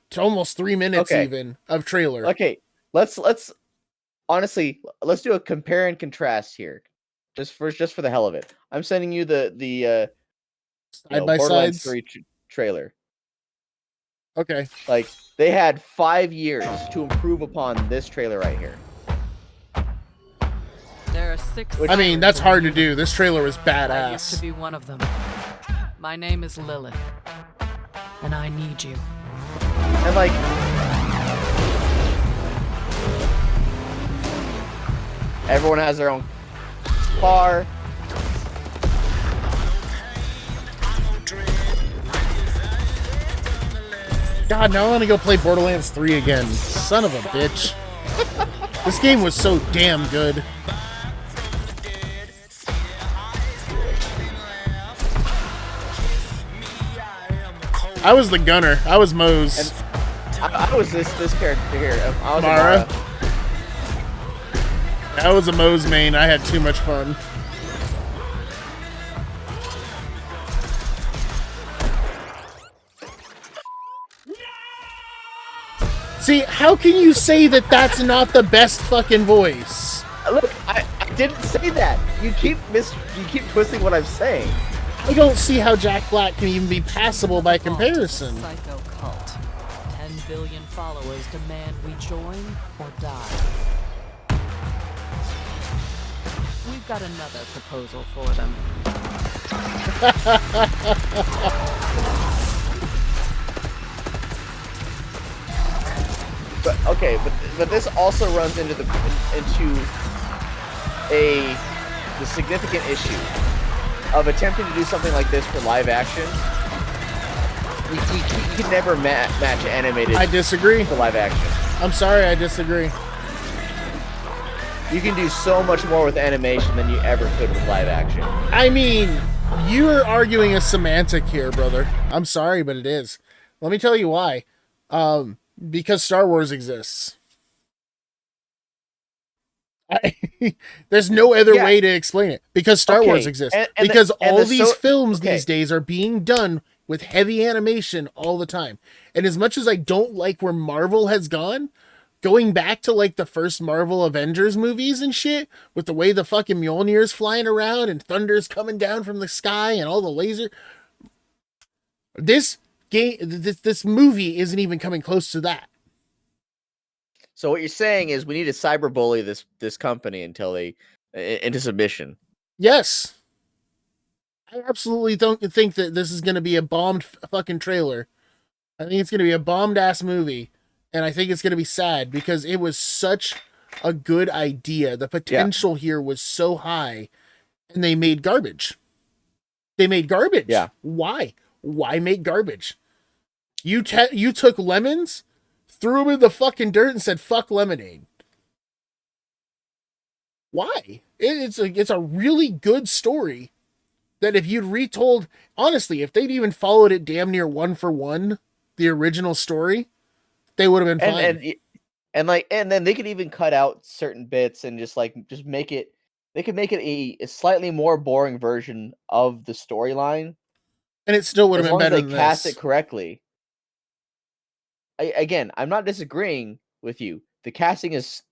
to almost 3 minutes even of trailer. Okay, let's honestly, let's do a compare and contrast here. Just for the hell of it. I'm sending you the side by Borderlands sides 3 trailer. Okay. Like, they had 5 years to improve upon this trailer right here. There are 6. I mean, that's hard to do. This trailer was I used to badass. be one of them. My name is Lilith, and I need you. And like, everyone has their own car. God, now I want to go play Borderlands 3 again. Son of a bitch. This game was so damn good. I was the gunner. I was Mose. And I was this character here. I was Mara. I was a Mose main. I had too much fun. See, how can you say that that's not the best fucking voice? Look, I didn't say that. You keep twisting what I'm saying. I don't see how Jack Black can even be passable by comparison. Psycho cult. 10 billion followers demand we join or die. We've got another proposal for them. But okay, but this also runs into the significant issue of attempting to do something like this for live action. You can never match animated. I disagree. For live action. I'm sorry, I disagree. You can do so much more with animation than you ever could with live action. I mean, you're arguing a semantic here, brother. I'm sorry, but it is. Let me tell you why. Because Star Wars exists. There's no other way to explain it. Because Star Wars exists. Because all these films these days are being done with heavy animation all the time. And as much as I don't like where Marvel has gone, going back to like the first Marvel Avengers movies and shit, with the way the fucking Mjolnir's flying around and thunder's coming down from the sky and all the laser. This movie isn't even coming close to that. So what you're saying is we need to cyberbully this company until they into submission. Yes. I absolutely don't think that this is going to be a bombed fucking trailer. I think it's going to be a bombed ass movie, and I think it's going to be sad because it was such a good idea. The potential here was so high, and they made garbage. They made garbage. Yeah. Why? Why make garbage? You took lemons, threw them in the fucking dirt, and said "fuck lemonade." Why? It's a really good story. That if you'd retold, honestly, if they'd even followed it damn near one for one, the original story, they would have been fine. And then they could even cut out certain bits and just make it. They could make it a slightly more boring version of the storyline, and it still would have been better than this. As long as they cast it correctly. I'm not disagreeing with you. The casting is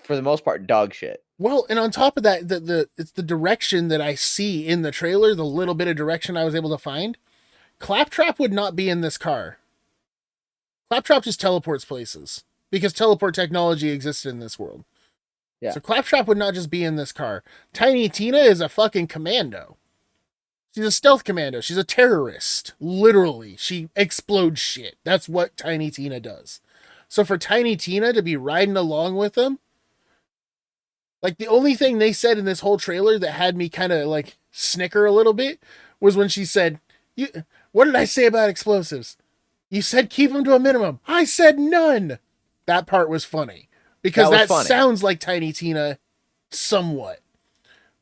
for the most part dog shit. Well, and on top of that, it's the direction that I see in the trailer, the little bit of direction I was able to find. Claptrap would not be in this car. Claptrap just teleports places because teleport technology exists in this world. Yeah. So Claptrap would not just be in this car. Tiny Tina is a fucking commando. She's a stealth commando. She's a terrorist. Literally. She explodes shit. That's what Tiny Tina does. So for Tiny Tina to be riding along with them, like the only thing they said in this whole trailer that had me kind of like snicker a little bit was when she said, what did I say about explosives? You said keep them to a minimum. I said none. That part was funny because that sounds like Tiny Tina somewhat.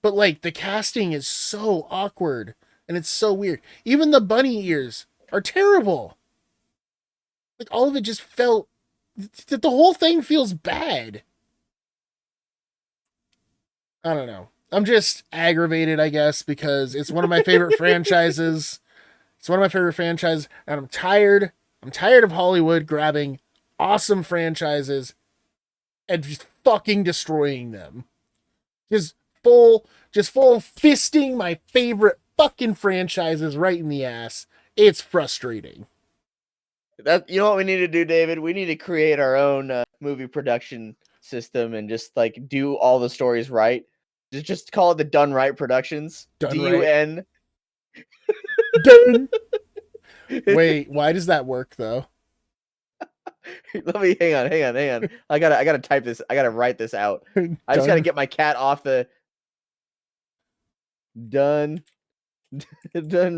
But like the casting is so awkward and it's so weird. Even the bunny ears are terrible. Like all of it just felt, the whole thing feels bad. I don't know. I'm just aggravated, I guess, because it's one of my favorite franchises. It's one of my favorite franchises, and I'm tired. I'm tired of Hollywood grabbing awesome franchises and just fucking destroying them. Just full fisting my favorite fucking franchises right in the ass. It's frustrating. You know what we need to do, David? We need to create our own movie production system and just like do all the stories right. Just call it the Done Right Productions. DUN. Done. Wait, why does that work though? Let me hang on. I gotta type this. I gotta write this out. I just gotta get my cat off the done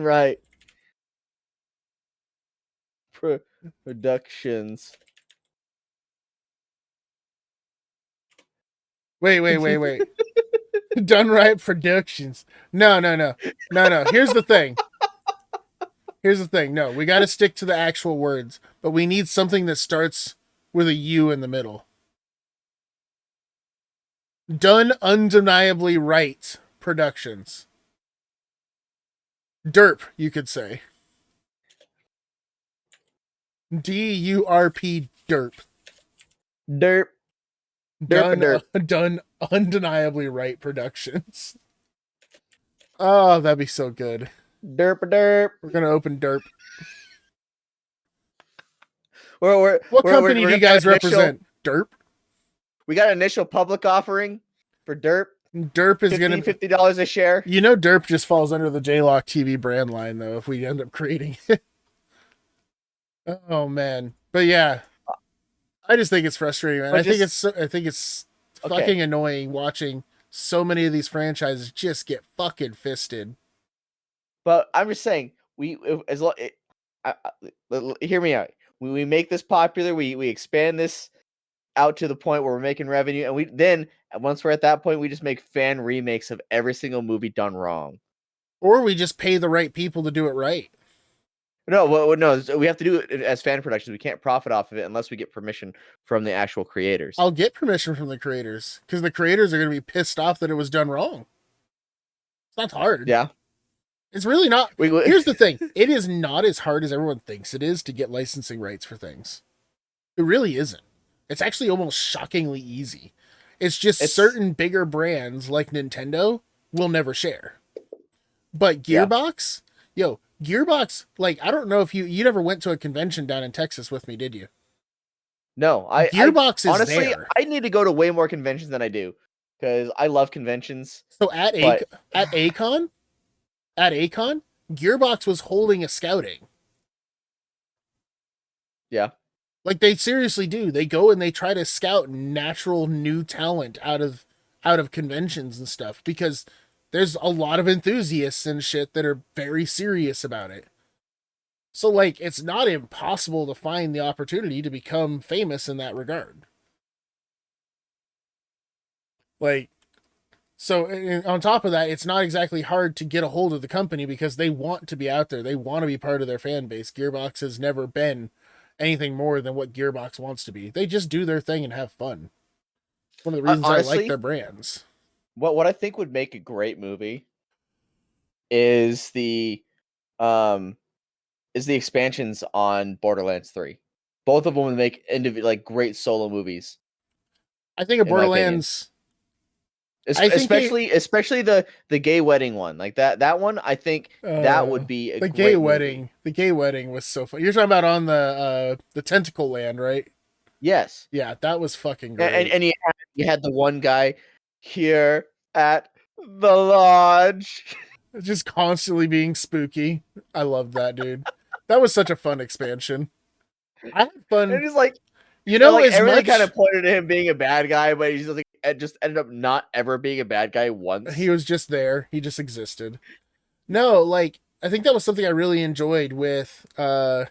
right productions. Wait. Done Right Productions. No. Here's the thing. No, we got to stick to the actual words, but we need something that starts with a U in the middle. Done Undeniably Right Productions. DURP, you could say. DURP, DURP. Derp. Done Undeniably Right Productions. Oh, that'd be so good. Derp. We're gonna open DURP. What company do you guys represent? Derp? We got an initial public offering for Derp. Derp is going to be $50 a share. You know, Derp just falls under the JLock TV brand line, though, if we end up creating it. Oh, man. But yeah, I just think it's frustrating, man. I think it's fucking annoying watching so many of these franchises just get fucking fisted. But I'm just saying, hear me out. We make this popular, we expand this out to the point where we're making revenue, and once we're at that point, we just make fan remakes of every single movie done wrong. Or we just pay the right people to do it right. No, we have to do it as fan productions. We can't profit off of it unless we get permission from the actual creators. I'll get permission from the creators, because the creators are going to be pissed off that it was done wrong. It's not hard. Yeah. It's really not. Here's the thing. It is not as hard as everyone thinks it is to get licensing rights for things. It really isn't. It's actually almost shockingly easy. It's just certain bigger brands like Nintendo will never share. But Gearbox, Gearbox, like, I don't know if you never went to a convention down in Texas with me, did you? No, Gearbox is honestly, there. I need to go to way more conventions than I do because I love conventions. So at Acon, Gearbox was holding a scouting. Yeah. Like, they seriously do. They go and they try to scout natural new talent out of conventions and stuff, because there's a lot of enthusiasts and shit that are very serious about it. So, like, it's not impossible to find the opportunity to become famous in that regard. Like, so on top of that, it's not exactly hard to get a hold of the company because they want to be out there. They want to be part of their fan base. Gearbox has never been anything more than what Gearbox wants to be. They just do their thing and have fun. One of the reasons honestly, I like their brands. What I think would make a great movie is the expansions on Borderlands 3. Both of them would make great solo movies. I think Borderlands, especially the gay wedding one, like that one. I think that would be a great wedding. Movie. The gay wedding was so fun. You're talking about on the Tentacle Land, right? Yes. Yeah, that was fucking great. And you had the one guy here at the lodge, just constantly being spooky. I loved that, dude. That was such a fun expansion. I had fun. And he's like, everything kind of pointed to him being a bad guy, but he's just ended up not ever being a bad guy once. He was just there. He just existed. No, like, I think that was something I really enjoyed with fucking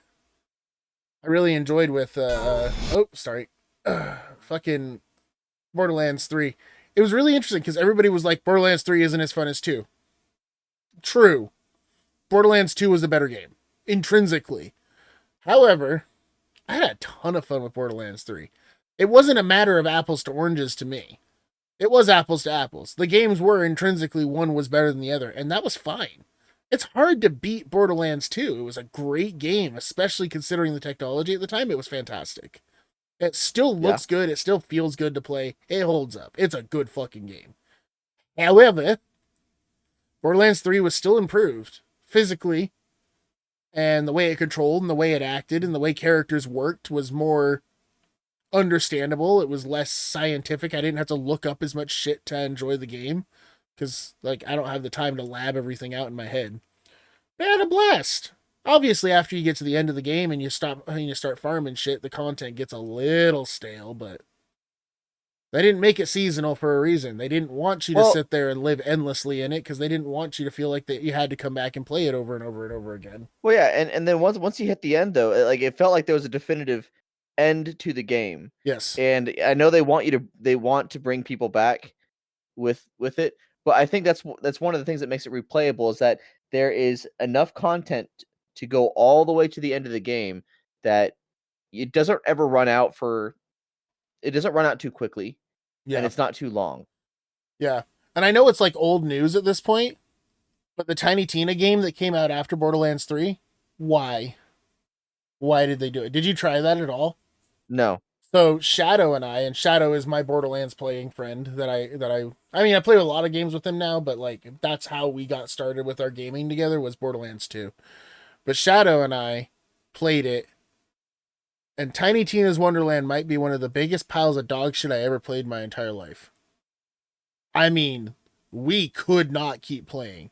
Borderlands 3. It was really interesting because everybody was like, Borderlands 3 isn't as fun as 2. True. Borderlands 2 was a better game, intrinsically. However, I had a ton of fun with Borderlands 3. It wasn't a matter of apples to oranges to me. It was apples to apples. The games were intrinsically, one was better than the other, and that was fine. It's hard to beat Borderlands 2. It was a great game, especially considering the technology at the time. It was fantastic. It still looks good. It still feels good to play. It holds up. It's a good fucking game. However, Borderlands 3 was still improved physically, and the way it controlled and the way it acted and the way characters worked was more understandable. It was less scientific. I didn't have to look up as much shit to enjoy the game because, like, I don't have the time to lab everything out in my head. But I had a blast. Obviously, after you get to the end of the game and you start farming shit, the content gets a little stale, but they didn't make it seasonal for a reason. They didn't want you to sit there and live endlessly in it because they didn't want you to feel like that you had to come back and play it over and over and over again. Well, yeah, and then once you hit the end, though, like, it felt like there was a definitive end to the game. Yes. And I know they want to bring people back with it, but I think that's one of the things that makes it replayable is that there is enough content to go all the way to the end of the game that it doesn't ever run out too quickly. Yeah. And it's not too long. Yeah. And I know it's like old news at this point, but the Tiny Tina game that came out after Borderlands 3, why? Why did they do it? Did you try that at all? No. So Shadow and Shadow is my Borderlands playing friend I mean, I play a lot of games with him now, but like, that's how we got started with our gaming together was Borderlands 2. But Shadow and I played it, And Tiny Tina's Wonderland might be one of the biggest piles of dog shit I ever played in my entire life. I mean, we could not keep playing.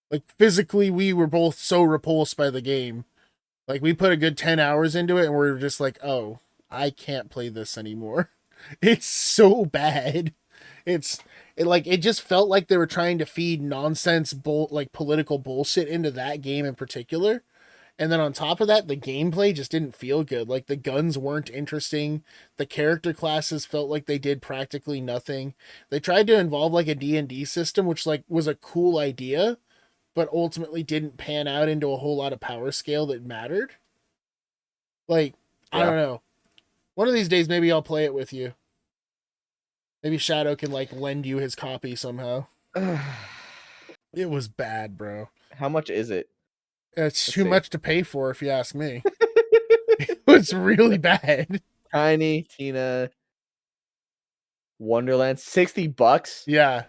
Like, physically, we were both so repulsed by the game. Like, we put a good 10 hours into it, and we're just like, oh, I can't play this anymore. It's so bad. It just felt like they were trying to feed nonsense, political bullshit into that game in particular. And then on top of that, the gameplay just didn't feel good. Like, the guns weren't interesting. The character classes felt like they did practically nothing. They tried to involve like a D&D system, which like was a cool idea, but ultimately didn't pan out into a whole lot of power scale that mattered. Like, I don't know. One of these days, maybe I'll play it with you. Maybe Shadow can like lend you his copy somehow. It was bad, bro. How much is it? It's too much to pay for, if you ask me. It was really bad. Tiny Tina Wonderland, $60. Yeah,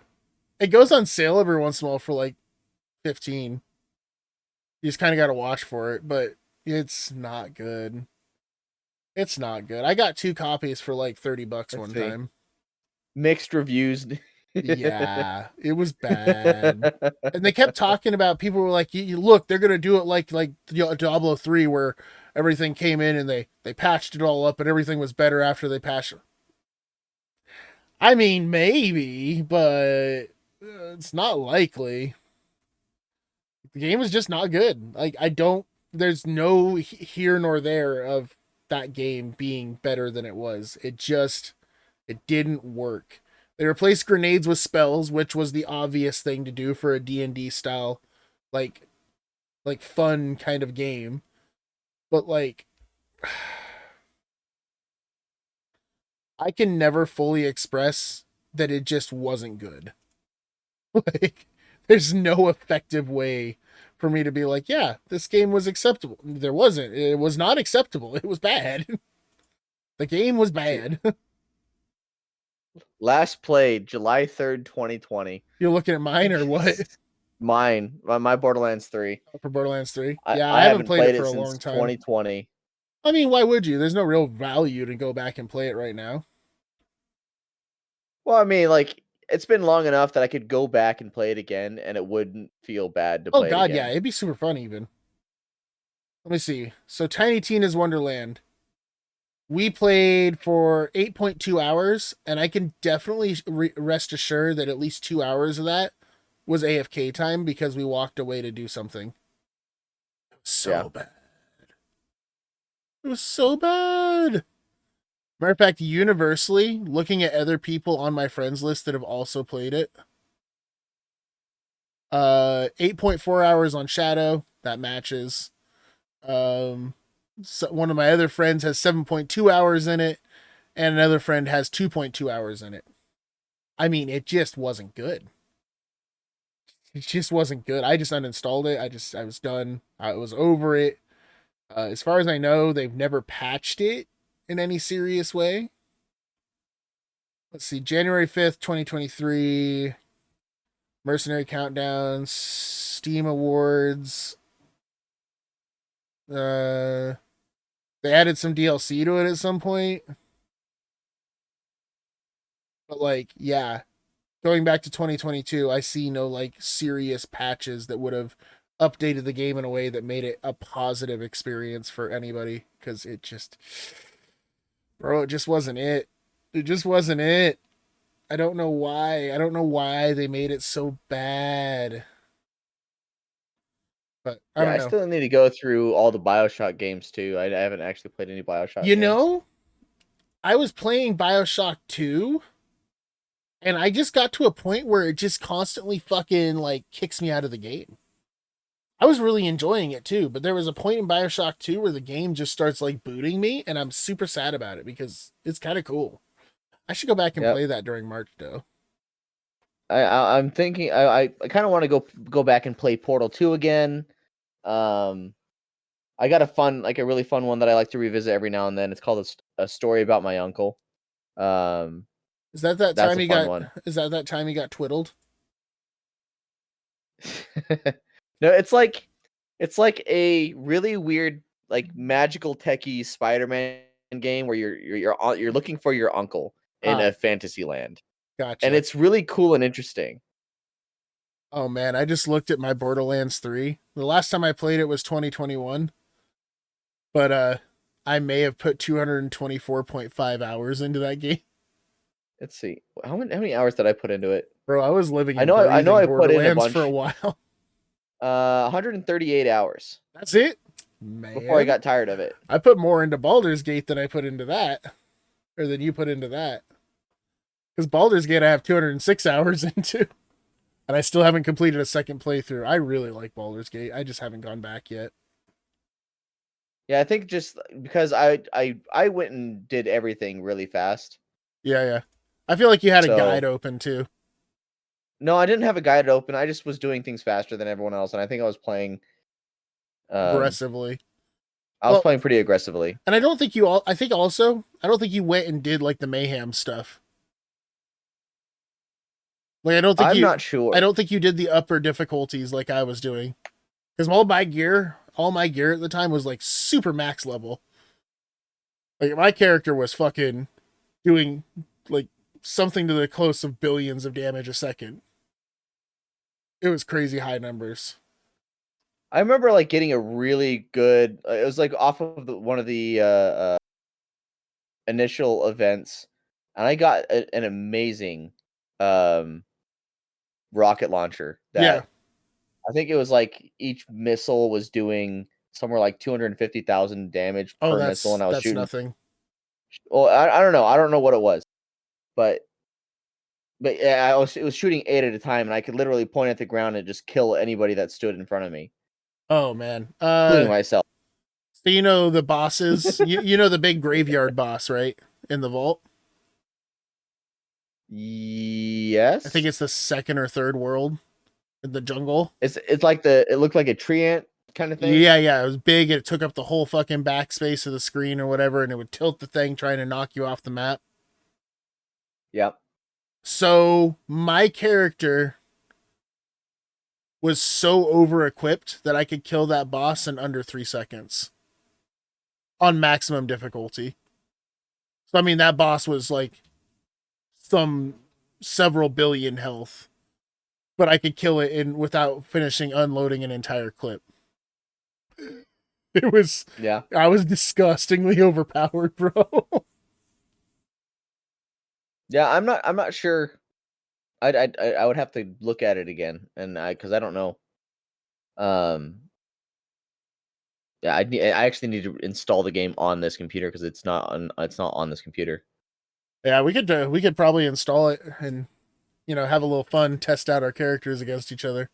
it goes on sale every once in a while for like 15. You just kind of got to watch for it, but it's not good. It's not good. I got 2 copies for like $30 one time. Mixed reviews. Yeah, it was bad. And they kept talking about, people were like, you look, they're going to do it like Diablo 3, where everything came in and they patched it all up and everything was better after they patched it. I mean, maybe, but it's not likely. The game was just not good. Like, there's no here nor there of that game being better than it was. It didn't work. They replaced grenades with spells, which was the obvious thing to do for a D&D style, like fun kind of game. But like, I can never fully express that it just wasn't good. Like, there's no effective way for me to be like, yeah, this game was acceptable. There wasn't. It was not acceptable. It was bad. The game was bad. Last played July 3rd, 2020. You're looking at mine or what? Mine, my Borderlands 3. For Borderlands 3? Yeah, I haven't played it for a since long time. 2020. I mean, why would you? There's no real value to go back and play it right now. Well, I mean, like, it's been long enough that I could go back and play it again, and it wouldn't feel bad to play it again. Yeah, it'd be super fun even. Let me see. So, Tiny Tina's Wonderland. We played for 8.2 hours, and I can definitely rest assured that at least 2 hours of that was AFK time because we walked away to do something. It was so bad. It was so bad. Matter of fact, universally, looking at other people on my friends list that have also played it, 8.4 hours on Shadow, that matches. So one of my other friends has 7.2 hours in it, and another friend has 2.2 hours in it. I mean, it just wasn't good. It just wasn't good. I just uninstalled it. I was done. I was over it. As far as I know, they've never patched it in any serious way. Let's see, January 5th, 2023, Mercenary Countdown, Steam Awards. They added some DLC to it at some point. But like, yeah, going back to 2022, I see no like serious patches that would have updated the game in a way that made it a positive experience for anybody, because it just, bro, it just wasn't it. It just wasn't it. I don't know why. I don't know why they made it so bad. But I don't know. I still need to go through all the BioShock games too. I haven't actually played any BioShock You games. know, I was playing BioShock 2, and I just got to a point where it just constantly fucking like kicks me out of the game. I was really enjoying it too, but there was a point in BioShock 2 where the game just starts like booting me, and I'm super sad about it because it's kind of cool. I should go back and play that during March though. I'm thinking I kind of want to go back and play Portal 2 again. I got a really fun one that I like to revisit every now and then. It's called a Story About My Uncle. Is that time he got one. Is that time he got twiddled? No, it's like a really weird like magical techie Spider-Man game where you're looking for your uncle in a fantasy land. Gotcha. And it's really cool and interesting. Oh man, I just looked at my Borderlands 3. The last time I played it was 2021. But I may have put 224.5 hours into that game. Let's see. How many hours did I put into it? Bro, I was living in I know I put in a Borderlands bunch for a while. 138 hours. That's it? Man. Before I got tired of it. I put more into Baldur's Gate than I put into that. Or than you put into that. Because Baldur's Gate I have 206 hours into. And I still haven't completed a second playthrough. I really like Baldur's Gate. I just haven't gone back yet. Yeah, I think just because I went and did everything really fast. Yeah. I feel like you had a guide open too. No, I didn't have a guide open. I just was doing things faster than everyone else, and I think I was playing aggressively. I was playing pretty aggressively. And I don't think you all. I don't think you went and did like the mayhem stuff. Like I'm not sure. I don't think you did the upper difficulties like I was doing, because all my gear at the time was like super max level. Like my character was fucking doing like something to the close of billions of damage a second. It was crazy high numbers. I remember like getting a really good. It was like off of one of the initial events, and I got an amazing rocket launcher. That I think it was like each missile was doing somewhere like 250,000 damage per missile, and I was shooting nothing. Well, I don't know. I don't know what it was, but yeah, it was shooting 8 at a time, and I could literally point at the ground and just kill anybody that stood in front of me. Oh man, including myself. So you know the bosses. you know the big graveyard boss, right? In the vault. Yes. I think it's the second or third world in the jungle. It's like it looked like a tree ant kind of thing. Yeah. It was big. It took up the whole fucking backspace of the screen or whatever, and it would tilt the thing trying to knock you off the map. Yep. So my character was so over equipped that I could kill that boss in under 3 seconds on maximum difficulty. So I mean that boss was like several billion health, but I could kill it without unloading an entire clip. It was I was disgustingly overpowered, bro. Yeah, I'm not sure. I would have to look at it again, and because I don't know. Yeah, I actually need to install the game on this computer because it's not on this computer. Yeah, we could probably install it and have a little fun, test out our characters against each other.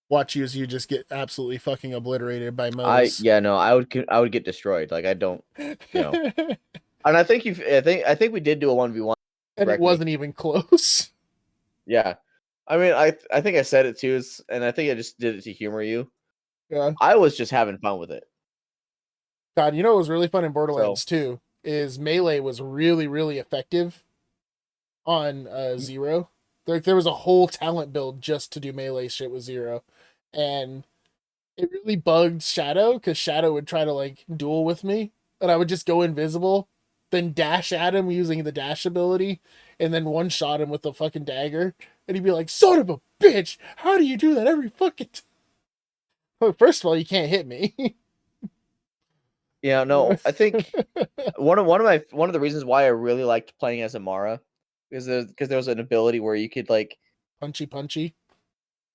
Watch you as you just get absolutely fucking obliterated by Moe's. I would get destroyed. Like I don't, And I think I think we did do a 1v1. And it wasn't even close. Yeah. I mean, I think I said it too, and I think I just did it to humor you. Yeah. I was just having fun with it. God, what was really fun in Borderlands 2 is melee was really, really effective on Zero. There was a whole talent build just to do melee shit with Zero. And it really bugged Shadow, because Shadow would try to like duel with me, and I would just go invisible, then dash at him using the dash ability, and then one shot him with the fucking dagger, and he'd be like, "Son of a bitch, how do you do that every fucking time?" Well, first of all, you can't hit me. Yeah, no, I think one of the reasons why I really liked playing as Amara is because there was an ability where you could like punchy.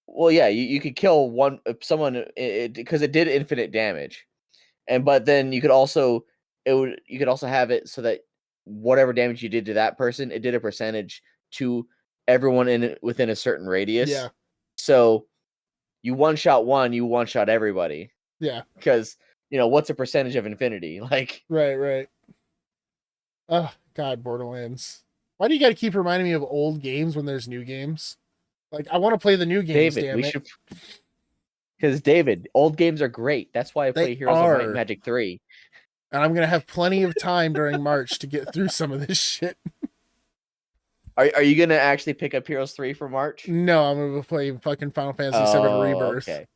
Well, yeah, you could kill someone because it did infinite damage, but then you could also have it so that whatever damage you did to that person, it did a percentage to everyone within a certain radius. Yeah. So you one shot one, you one shot everybody. Yeah. Because what's a percentage of infinity? Like right. Oh God, Borderlands. Why do you got to keep reminding me of old games when there's new games? Like I want to play the new games. David, damn it. Because David, old games are great. That's why I play Heroes of Might and Magic 3. And I'm gonna have plenty of time during March to get through some of this shit. Are you gonna actually pick up Heroes 3 for March? No, I'm gonna play fucking Final Fantasy VII Rebirth.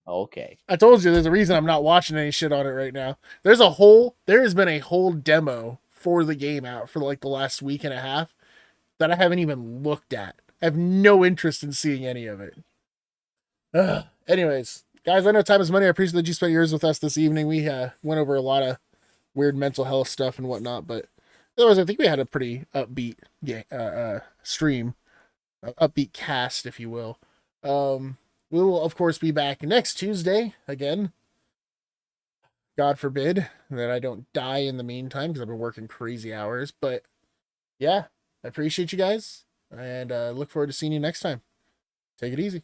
Okay. I told you there's a reason I'm not watching any shit on it right now. There has been a whole demo for the game out for like the last week and a half that I haven't even looked at. I have no interest in seeing any of it. Anyways, guys, I know time is money. I appreciate that you spent yours with us this evening. We went over a lot of weird mental health stuff and whatnot, but otherwise, I think we had a pretty upbeat stream, upbeat cast, if you will. We will, of course, be back next Tuesday again. God forbid that I don't die in the meantime because I've been working crazy hours. But yeah, I appreciate you guys and look forward to seeing you next time. Take it easy.